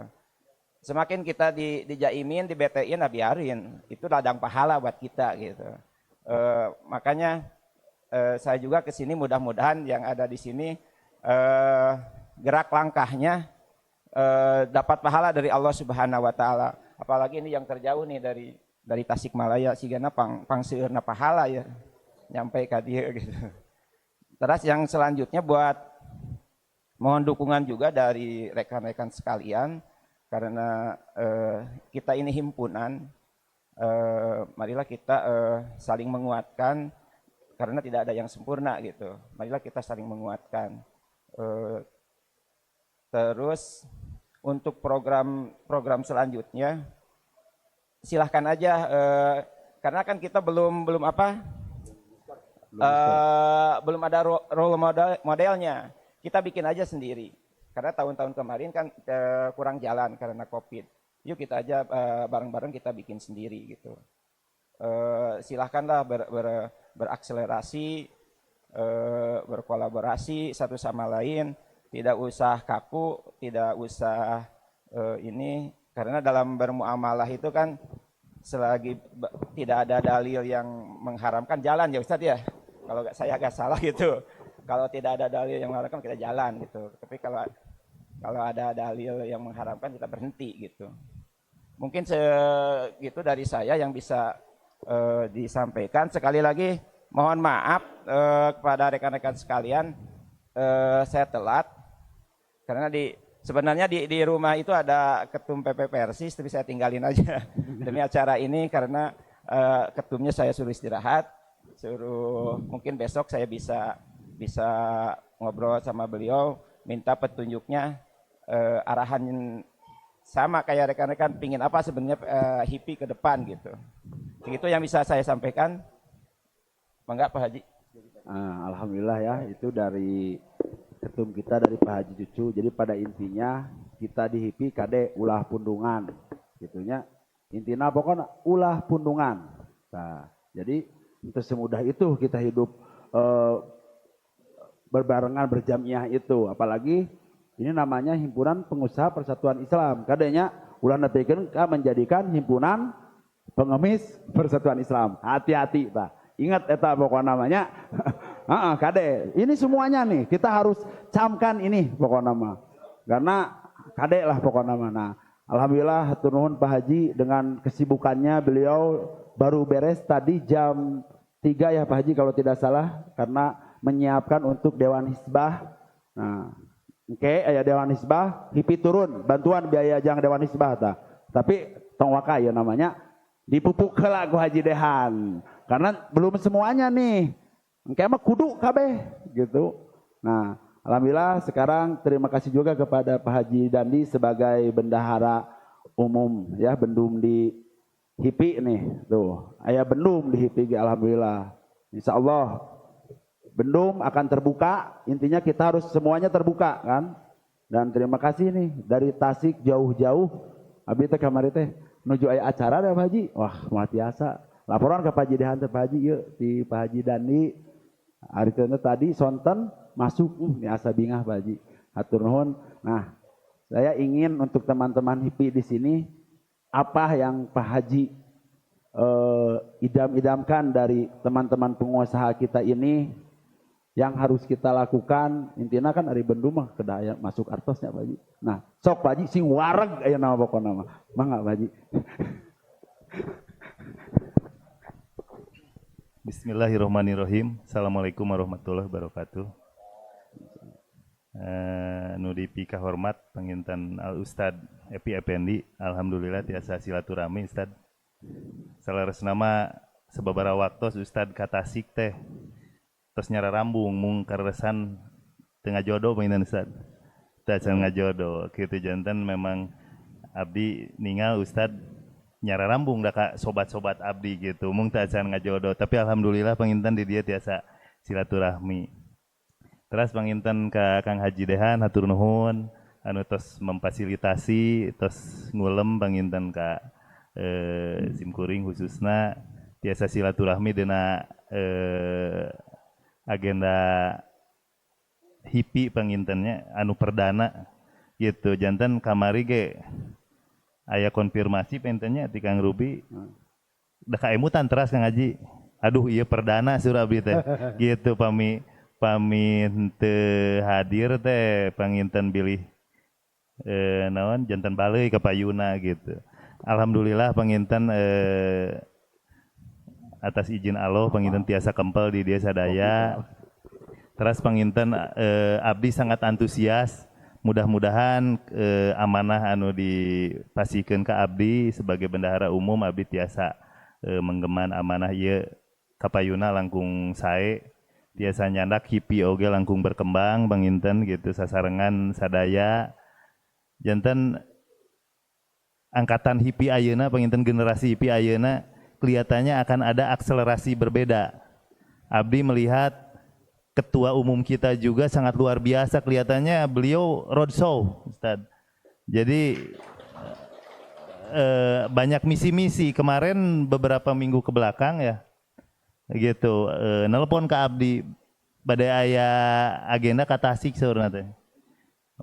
Semakin kita dijaimin, di BTI, nah biarin, itu ladang pahala buat kita gitu. Makanya saya juga ke sini mudah-mudahan yang ada di sini gerak langkahnya dapat pahala dari Allah Subhanahu wa taala. Apalagi ini yang terjauh nih dari Tasikmalaya, sigana pangseurna pahala ya. Nyampe ka dieu gitu. Terus yang selanjutnya mohon dukungan juga dari rekan-rekan sekalian karena kita ini himpunan. Marilah kita saling menguatkan karena tidak ada yang sempurna gitu. Marilah kita saling menguatkan. Terus untuk program selanjutnya silahkan aja karena kan kita belum ada role modelnya. Kita bikin aja sendiri. Karena tahun-tahun kemarin kan kurang jalan karena Covid. Yuk kita aja bareng-bareng kita bikin sendiri gitu. Silahkanlah berakselerasi, berkolaborasi satu sama lain. Tidak usah kaku, tidak usah ini. Karena dalam bermuamalah itu kan selagi tidak ada dalil yang mengharamkan, jalan ya Ustadz ya. Kalau saya agak salah gitu. Kalau tidak ada dalil yang mengharamkan kita jalan gitu. Tapi kalau ada dalil yang mengharamkan kita berhenti gitu. Mungkin segitu dari saya yang bisa disampaikan. Sekali lagi mohon maaf kepada rekan-rekan sekalian, saya telat karena sebenarnya di rumah itu ada ketum PP Persis, tapi saya tinggalin aja demi acara ini karena ketumnya saya suruh istirahat, mungkin besok saya bisa ngobrol sama beliau, minta petunjuknya, arahan sama kayak rekan-rekan pingin apa sebenarnya HIPI ke depan gitu. Begitu yang bisa saya sampaikan. Mangga Pak Haji. Alhamdulillah ya, itu dari ketum kita dari Pak Haji Cucu. Jadi pada intinya kita di HIPI kade ulah pundungan gitunya. Intinya pokoknya ulah pundungan. Nah, jadi itu semudah itu kita hidup berbarengan berjamiah itu. Apalagi ini namanya Himpunan Pengusaha Persatuan Islam. Kadenya ulah nepikeun ka menjadikan himpunan pengemis Persatuan Islam. Hati-hati Pak. Ingat eta pokoknya namanya. Kade. Ini semuanya nih kita harus camkan ini pokoknya nama. Karena kade lah pokoknya nama. Nah, alhamdulillah hatur nuhun Pak Haji dengan kesibukannya beliau baru beres tadi jam 3 ya Pak Haji kalau tidak salah karena menyiapkan untuk Dewan Hizbah. Nah, aya Dewan Hizbah, HIPI turun bantuan biaya jang Dewan Hizbah ta. Tapi tong waka ya namanya dipupuk heula ku Haji Dehan. Karena belum semuanya nih. Engke mah kudu kabeh gitu. Nah, alhamdulillah sekarang terima kasih juga kepada Pak Haji Dandi sebagai bendahara umum ya, bendum di HIPI nih tuh, aya bendum di HIPI alhamdulillah. Insya Allah bendum akan terbuka, intinya kita harus semuanya terbuka kan. Dan terima kasih nih dari Tasik jauh-jauh abi teh kamari teh nuju aya acara dah Pak Haji. Wah mah tiasa laporan ke Pak Haji Dehan teh Pak Haji yeuh ti Pak Haji Dandi ari tadi sonten masuk nih asa bingah Pak Haji. Hatur nuhun. Nah, saya ingin untuk teman-teman HIPI di sini, apa yang Pak Haji idam-idamkan dari teman-teman pengusaha kita ini yang harus kita lakukan. Intinya kan ari bendum mah kedaya masuk artosnya Pak Haji. Nah, sok Pak Haji sing wareg aya nama pokona mah. Mangga Pak Haji. Bismillahirrahmanirrahim. Assalamualaikum warahmatullahi wabarakatuh. Nu dipika hormat panginten Al Ustad Epi Effendi, alhamdulillah tiasa silaturahmi Ustad. Salares nama sababaraha waktos Ustad ka Tasik teh tos nyara rambung mung karesan tengah jodoh mainan Ustad. Tah can ngajodoh kitu janten memang abdi ningal Ustad nyara rambung da ka sobat-sobat abdi gitu. Mung tah can ngajodoh, tapi alhamdulillah panginten di dia tiasa silaturahmi. Terus panginten ka Kang Haji Dehan hatur nuhun anu tos memfasilitasi tos ngulem panginten ka simkuring khususna tiasa silaturahmi dina agenda HIPI pangintennya anu perdana gitu. Janten kamari ge aya konfirmasi pangintennya ti Kang Ruby da kaemutan teras Kang Haji. Aduh ieu perdana surah abdi teh gitu pami teu hadir teh panginten bilih naon janten baleui ka payuna gitu. Alhamdulillah panginten atas izin Allah panginten tiasa kempel di dia sadaya. Terus panginten abdi sangat antusias. Mudah-mudahan amanah anu dipasikeun ka abdi sebagai bendahara umum abdi tiasa menggeman amanah ieu ka payuna langkung sae. Tiasa nyandak HIPI oge langkung berkembang panginten gitu sasarengan sadaya. Janten angkatan HIPI ayeuna panginten generasi HIPI ayeuna kelihatannya akan ada akselerasi berbeda. Abdi melihat ketua umum kita juga sangat luar biasa, kelihatannya beliau roadshow Ustaz. Jadi banyak misi-misi kemarin beberapa minggu ke belakang ya. Gitu, nelpon ke abdi badai aya agenda ka Tasik saurna teh.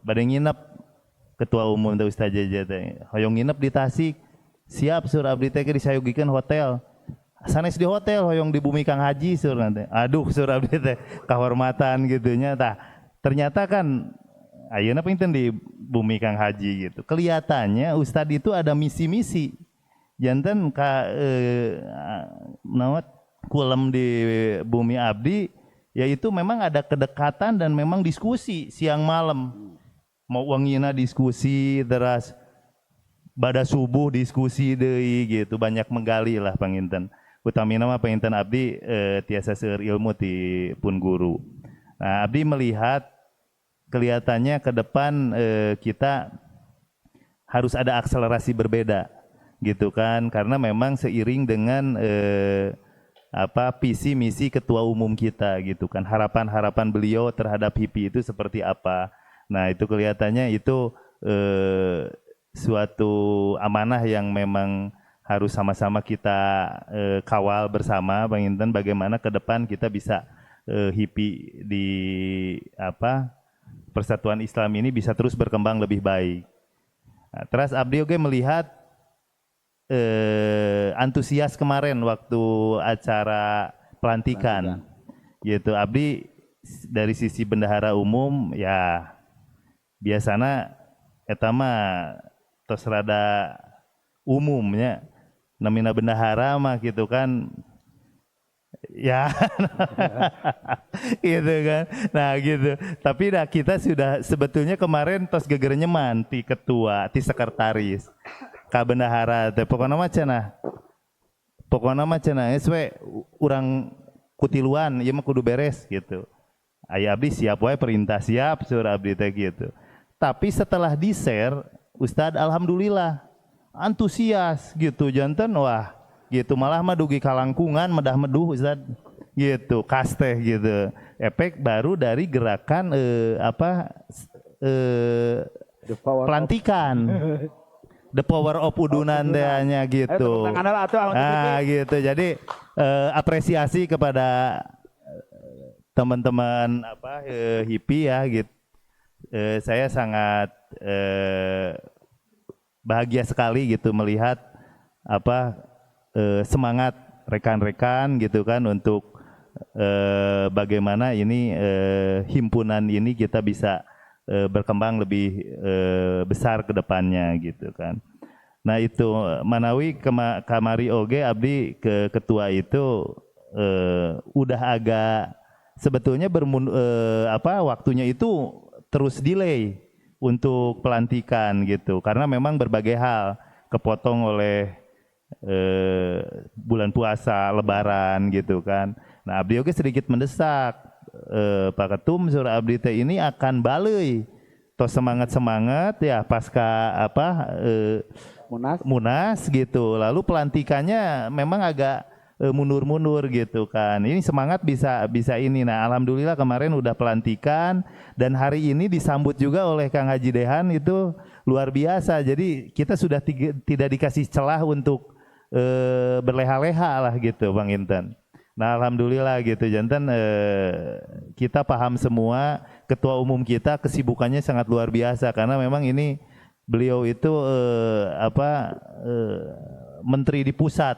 Badai nginep ketua umum teh Ustaz Jaja teh. Hoyong nginep di Tasik. Siap sur abdi teh disayugikeun hotel. Sanes di hotel hoyong di Bumi Kang Haji saurna teh. Aduh sur abdi teh kahormatan gitunya tah. Ternyata kan ayeuna pinten di Bumi Kang Haji gitu. Kelihatannya Ustaz itu ada misi-misi. Janten ka naon kulem di Bumi Abdi, yaitu memang ada kedekatan dan memang diskusi siang malam. Mau wangina diskusi, terus bada subuh diskusi deui gitu, banyak menggali lah panginten. Utamina mah panginten abdi tiasa seueur ilmu ti pun guru. Nah, abdi melihat kelihatannya ke depan kita harus ada akselerasi berbeda gitu kan, karena memang seiring dengan visi misi ketua umum kita gitu kan, harapan beliau terhadap HIPI itu seperti apa. Nah itu kelihatannya itu suatu amanah yang memang harus sama-sama kita kawal bersama Bang Inten, bagaimana ke depan kita bisa HIPI di Persatuan Islam ini bisa terus berkembang lebih baik. Nah, terus abdi oge melihat antusias kemarin waktu acara pelantikan gitu. Abdi dari sisi bendahara umum ya biasana eta mah tos rada umumnya namina bendahara mah gitu kan ya gitu kan. Nah gitu, tapi nah kita sudah sebetulnya kemarin tos geger nyeman ti ketua ti sekretaris ka bendahara teh pokona mah cenah geus we urang kutiluan ieu mah kudu beres gitu. Aya abdi siap wae perintah siap sur abdi teh gitu. Tapi setelah di-share Ustad alhamdulillah antusias gitu janten, wah gitu malah mah dugi kalangkungan medah meduh Ustaz gitu kasteh gitu. Efek baru dari gerakan pelantikan. The power of udunandanya gitu. Nah gitu. Jadi apresiasi kepada teman-teman HIPI ya gitu. Saya sangat bahagia sekali gitu melihat semangat rekan-rekan gitu kan untuk bagaimana ini himpunan ini kita bisa berkembang lebih besar ke depannya gitu kan. Nah itu manawi kamari oge abdi ke ketua itu udah agak sebetulnya waktunya itu terus delay untuk pelantikan gitu karena memang berbagai hal kepotong oleh bulan puasa lebaran gitu kan. Nah abdi oge sedikit mendesak Pak Ketum Surah Abdi teh ini akan baleuy tos semangat ya pasca Munas gitu. Lalu pelantikannya memang agak mundur-mundur gitu kan. Ini semangat bisa ini. Nah, alhamdulillah kemarin udah pelantikan dan hari ini disambut juga oleh Kang Haji Dehan itu luar biasa. Jadi kita sudah tidak dikasih celah untuk berleha-leha lah gitu Bang Inten. Nah alhamdulillah gitu jantan kita paham semua ketua umum kita kesibukannya sangat luar biasa karena memang ini beliau itu menteri di pusat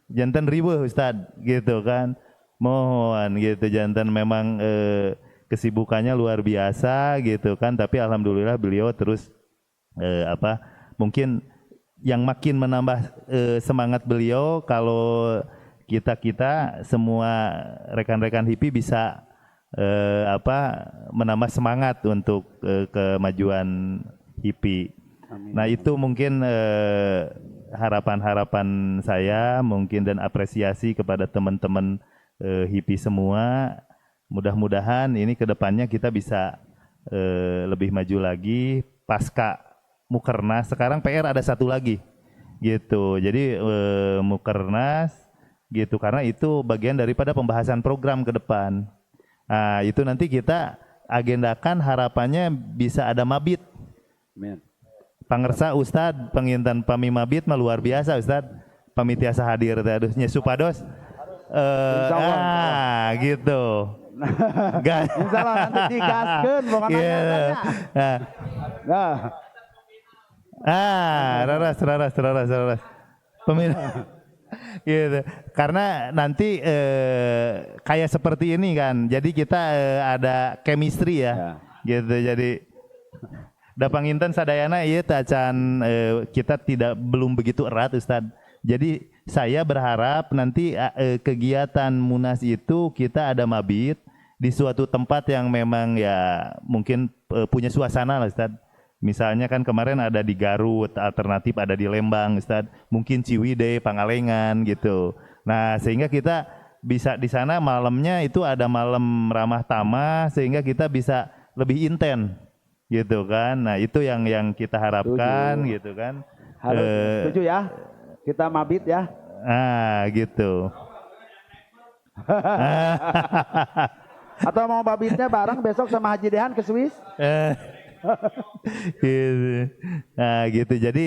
jantan ribuh Ustadz gitu kan mohon gitu jantan memang kesibukannya luar biasa gitu kan tapi alhamdulillah beliau terus mungkin yang makin menambah semangat beliau kalau kita semua rekan-rekan HIPI bisa menambah semangat untuk kemajuan HIPI. Amin. Nah itu mungkin harapan-harapan saya mungkin dan apresiasi kepada teman-teman HIPI semua. Mudah-mudahan ini kedepannya kita bisa lebih maju lagi pasca Mukernas. Sekarang PR ada satu lagi gitu. Jadi Mukernas gitu karena itu bagian daripada pembahasan program ke depan. Nah, itu nanti kita agendakan harapannya bisa ada mabit. Amin. Pangersa Ustadz pengintan pami mabit mah luar biasa Ustadz. Pami tiasa hadir teh aduh nya supados. Gitu. Insyaallah nanti digaskeun pokoknya. Raras. Peminat gitu. Karena nanti kayak seperti ini kan. Jadi kita ada chemistry ya. Gitu. Jadi Dapang Inten sadayana ieu teh acan kita belum begitu erat Ustadz. Jadi saya berharap nanti kegiatan Munas itu kita ada mabit di suatu tempat yang memang ya mungkin punya suasana lah Ustadz. Misalnya kan kemarin ada di Garut, alternatif ada di Lembang, Ustadz. Mungkin Ciwidey, Pangalengan gitu. Nah, sehingga kita bisa di sana malamnya itu ada malam ramah tamah sehingga kita bisa lebih inten gitu kan. Nah, itu yang kita harapkan gitu kan. Harus setuju ya. Kita mabit ya. Nah, gitu. Atau mau mabitnya bareng besok sama Haji Dehan ke Swiss? Gitu. Nah gitu jadi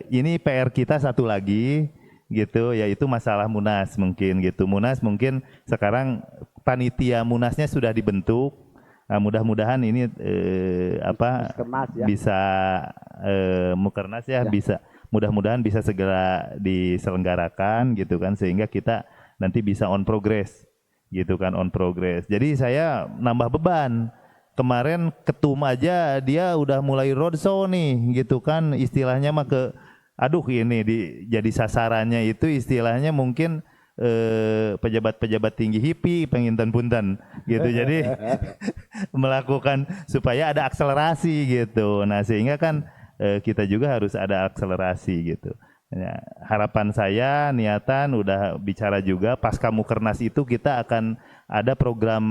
ini PR kita satu lagi gitu yaitu masalah Munas mungkin gitu. Munas mungkin sekarang panitia Munasnya sudah dibentuk. Nah, mudah-mudahan ini bisa Mukernas ya bisa mudah-mudahan bisa segera diselenggarakan gitu kan sehingga kita nanti bisa on progress gitu kan on progress. Jadi saya nambah beban. Kemarin ketum aja dia udah mulai roadshow nih gitu kan istilahnya mah ini jadi sasarannya itu istilahnya mungkin pejabat-pejabat tinggi HIPI penginten punten gitu jadi melakukan supaya ada akselerasi gitu. Nah sehingga kan kita juga harus ada akselerasi gitu. Ya, harapan saya niatan udah bicara juga pasca Mukernas itu kita akan ada program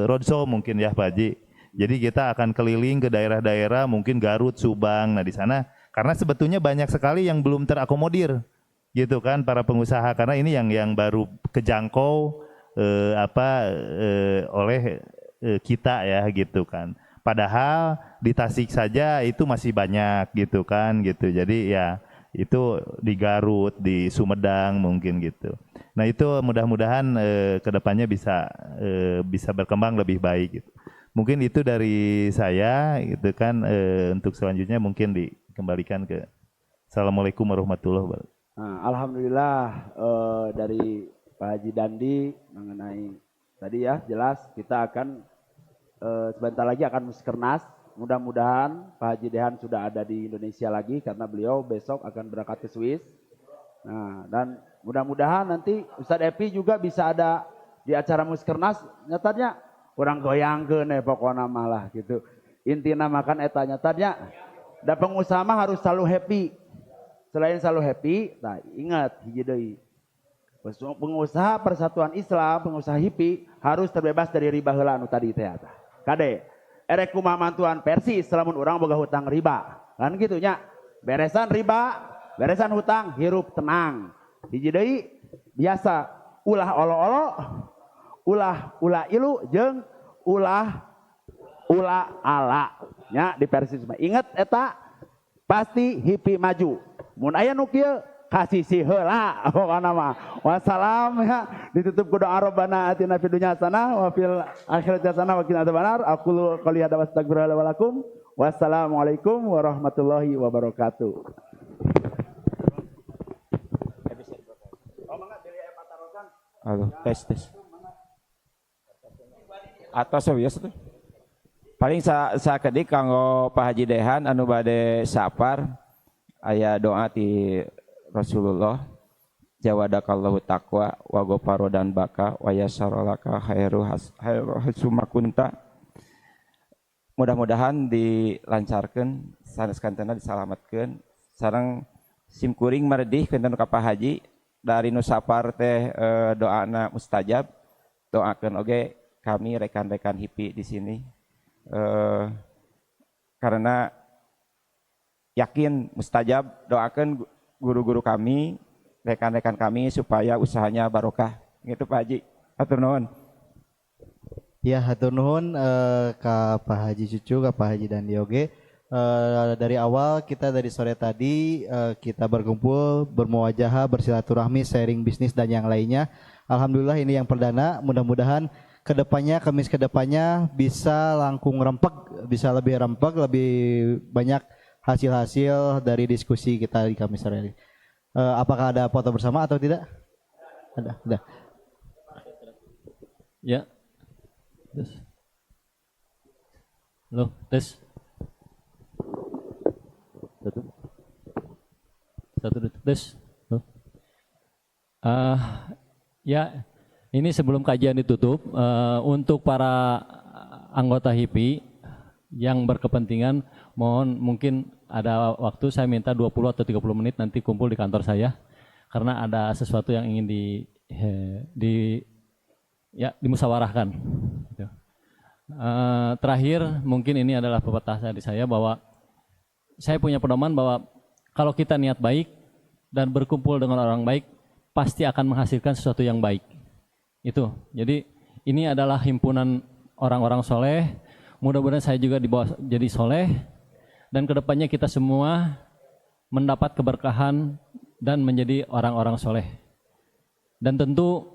roadshow mungkin ya Pak Haji. Jadi kita akan keliling ke daerah-daerah mungkin Garut, Subang. Nah di sana Karena sebetulnya banyak sekali yang belum terakomodir gitu kan para pengusaha, karena ini yang baru kejangkau oleh kita ya gitu kan. Padahal di Tasik saja itu masih banyak gitu kan gitu. Jadi ya itu di Garut, di Sumedang mungkin gitu. Nah itu mudah-mudahan kedepannya bisa berkembang lebih baik gitu. Mungkin itu dari saya gitu kan. Untuk selanjutnya mungkin dikembalikan ke Assalamualaikum warahmatullahi wabarakatuh. Nah, alhamdulillah dari Pak Haji Dandi mengenai tadi ya jelas kita akan sebentar lagi akan muskernas. Mudah-mudahan Pak Haji Dehan sudah ada di Indonesia lagi karena beliau besok akan berangkat ke Swiss. Nah, dan mudah-mudahan nanti Ustadz Epi juga bisa ada di acara muskernas. Nyatanya orang goyangkeun pokoknya malah gitu. Intina makan eta nyatanya. Da pengusaha mah harus selalu happy. Selain selalu happy, nah ingat hiji deui. Pengusaha Persatuan Islam, pengusaha HIPI harus terbebas dari riba heula anu tadi teh eta. Kade, erek kumaha mantuan Persis lamun urang boga hutang riba. Kan kitu nya. Beresan riba, beresan hutang, hirup tenang. Hiji deui biasa ulah olo-olo, ulah ilu jeung ulah ala. Nya di Persis mah. Ingat eta pasti HIPI maju. Mun aya nu kieu kasih si heula pokona mah. Wassalam ya, ditutup ku doa Rabbana atina fid dunya hasanah wa fil akhirati hasanah wa qina adzabannar. Aqulu qouli hadza wa astaghfirullaha wa lakum. Wassalamualaikum warahmatullahi wabarakatuh. Halo, tes. Atas biasa tuh. Paling sakedik kanggo Pak Haji Dehan anu bade sapar aya doa ti Rasulullah, jawadakallahu taqwa wa ghafaro dan baka wa yasaralaka khairu hasumakunta. Mudah-mudahan dilancarkeun sanes kantena disalametkeun sareng simkuring maredih keunten ka Pak Haji dari nu sapar teh doana mustajab. Doakeun oge kami rekan-rekan HIPI di sini karena yakin mustajab. Doakan guru-guru kami, rekan-rekan kami supaya usahanya barokah. Gitu Pak Haji. Hatur nuhun. Ya hatur nuhun ka Pak Haji Cucu, ka Pak Haji Dandi oge. Dari awal kita dari sore tadi kita berkumpul, bermuwajahah, bersilaturahmi, sharing bisnis dan yang lainnya. Alhamdulillah ini yang perdana. Mudah-mudahan Kamis kedepannya bisa langkung rempek, bisa lebih rempek, lebih banyak hasil-hasil dari diskusi kita di Kamis sore ini. Apakah ada foto bersama atau tidak? Ada. Ya. Tes. Halo, tes. Satu tes. Ya, ini sebelum kajian ditutup, untuk para anggota HIPI yang berkepentingan, mohon mungkin ada waktu saya minta 20 atau 30 menit nanti kumpul di kantor saya karena ada sesuatu yang ingin dimusyawarahkan. Gitu. Terakhir mungkin ini adalah pepatah dari saya bahwa saya punya pedoman bahwa kalau kita niat baik dan berkumpul dengan orang baik pasti akan menghasilkan sesuatu yang baik. Itu. Jadi ini adalah himpunan orang-orang soleh. Mudah-mudahan saya juga dibawa jadi soleh dan kedepannya kita semua mendapat keberkahan dan menjadi orang-orang soleh. Dan tentu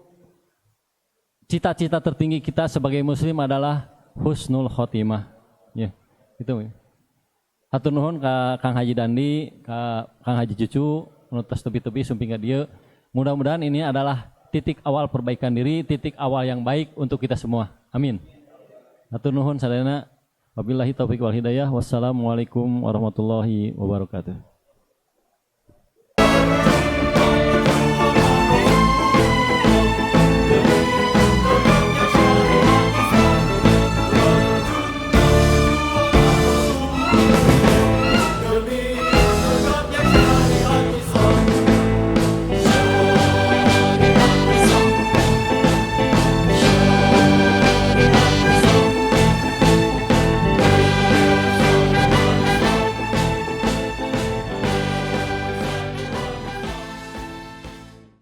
cita-cita tertinggi kita sebagai muslim adalah husnul khotimah. Ya, itu. Hatur nuhun ka Kang Haji Dandi, ka Kang Haji Cucu, nutas tepi-tepi sumping ka dieu. Mudah-mudahan ini adalah titik awal perbaikan diri, titik awal yang baik untuk kita semua. Amin. Hatur nuhun sadayana. Wabillahi taufiq wal hidayah. Wassalamualaikum warahmatullahi wabarakatuh.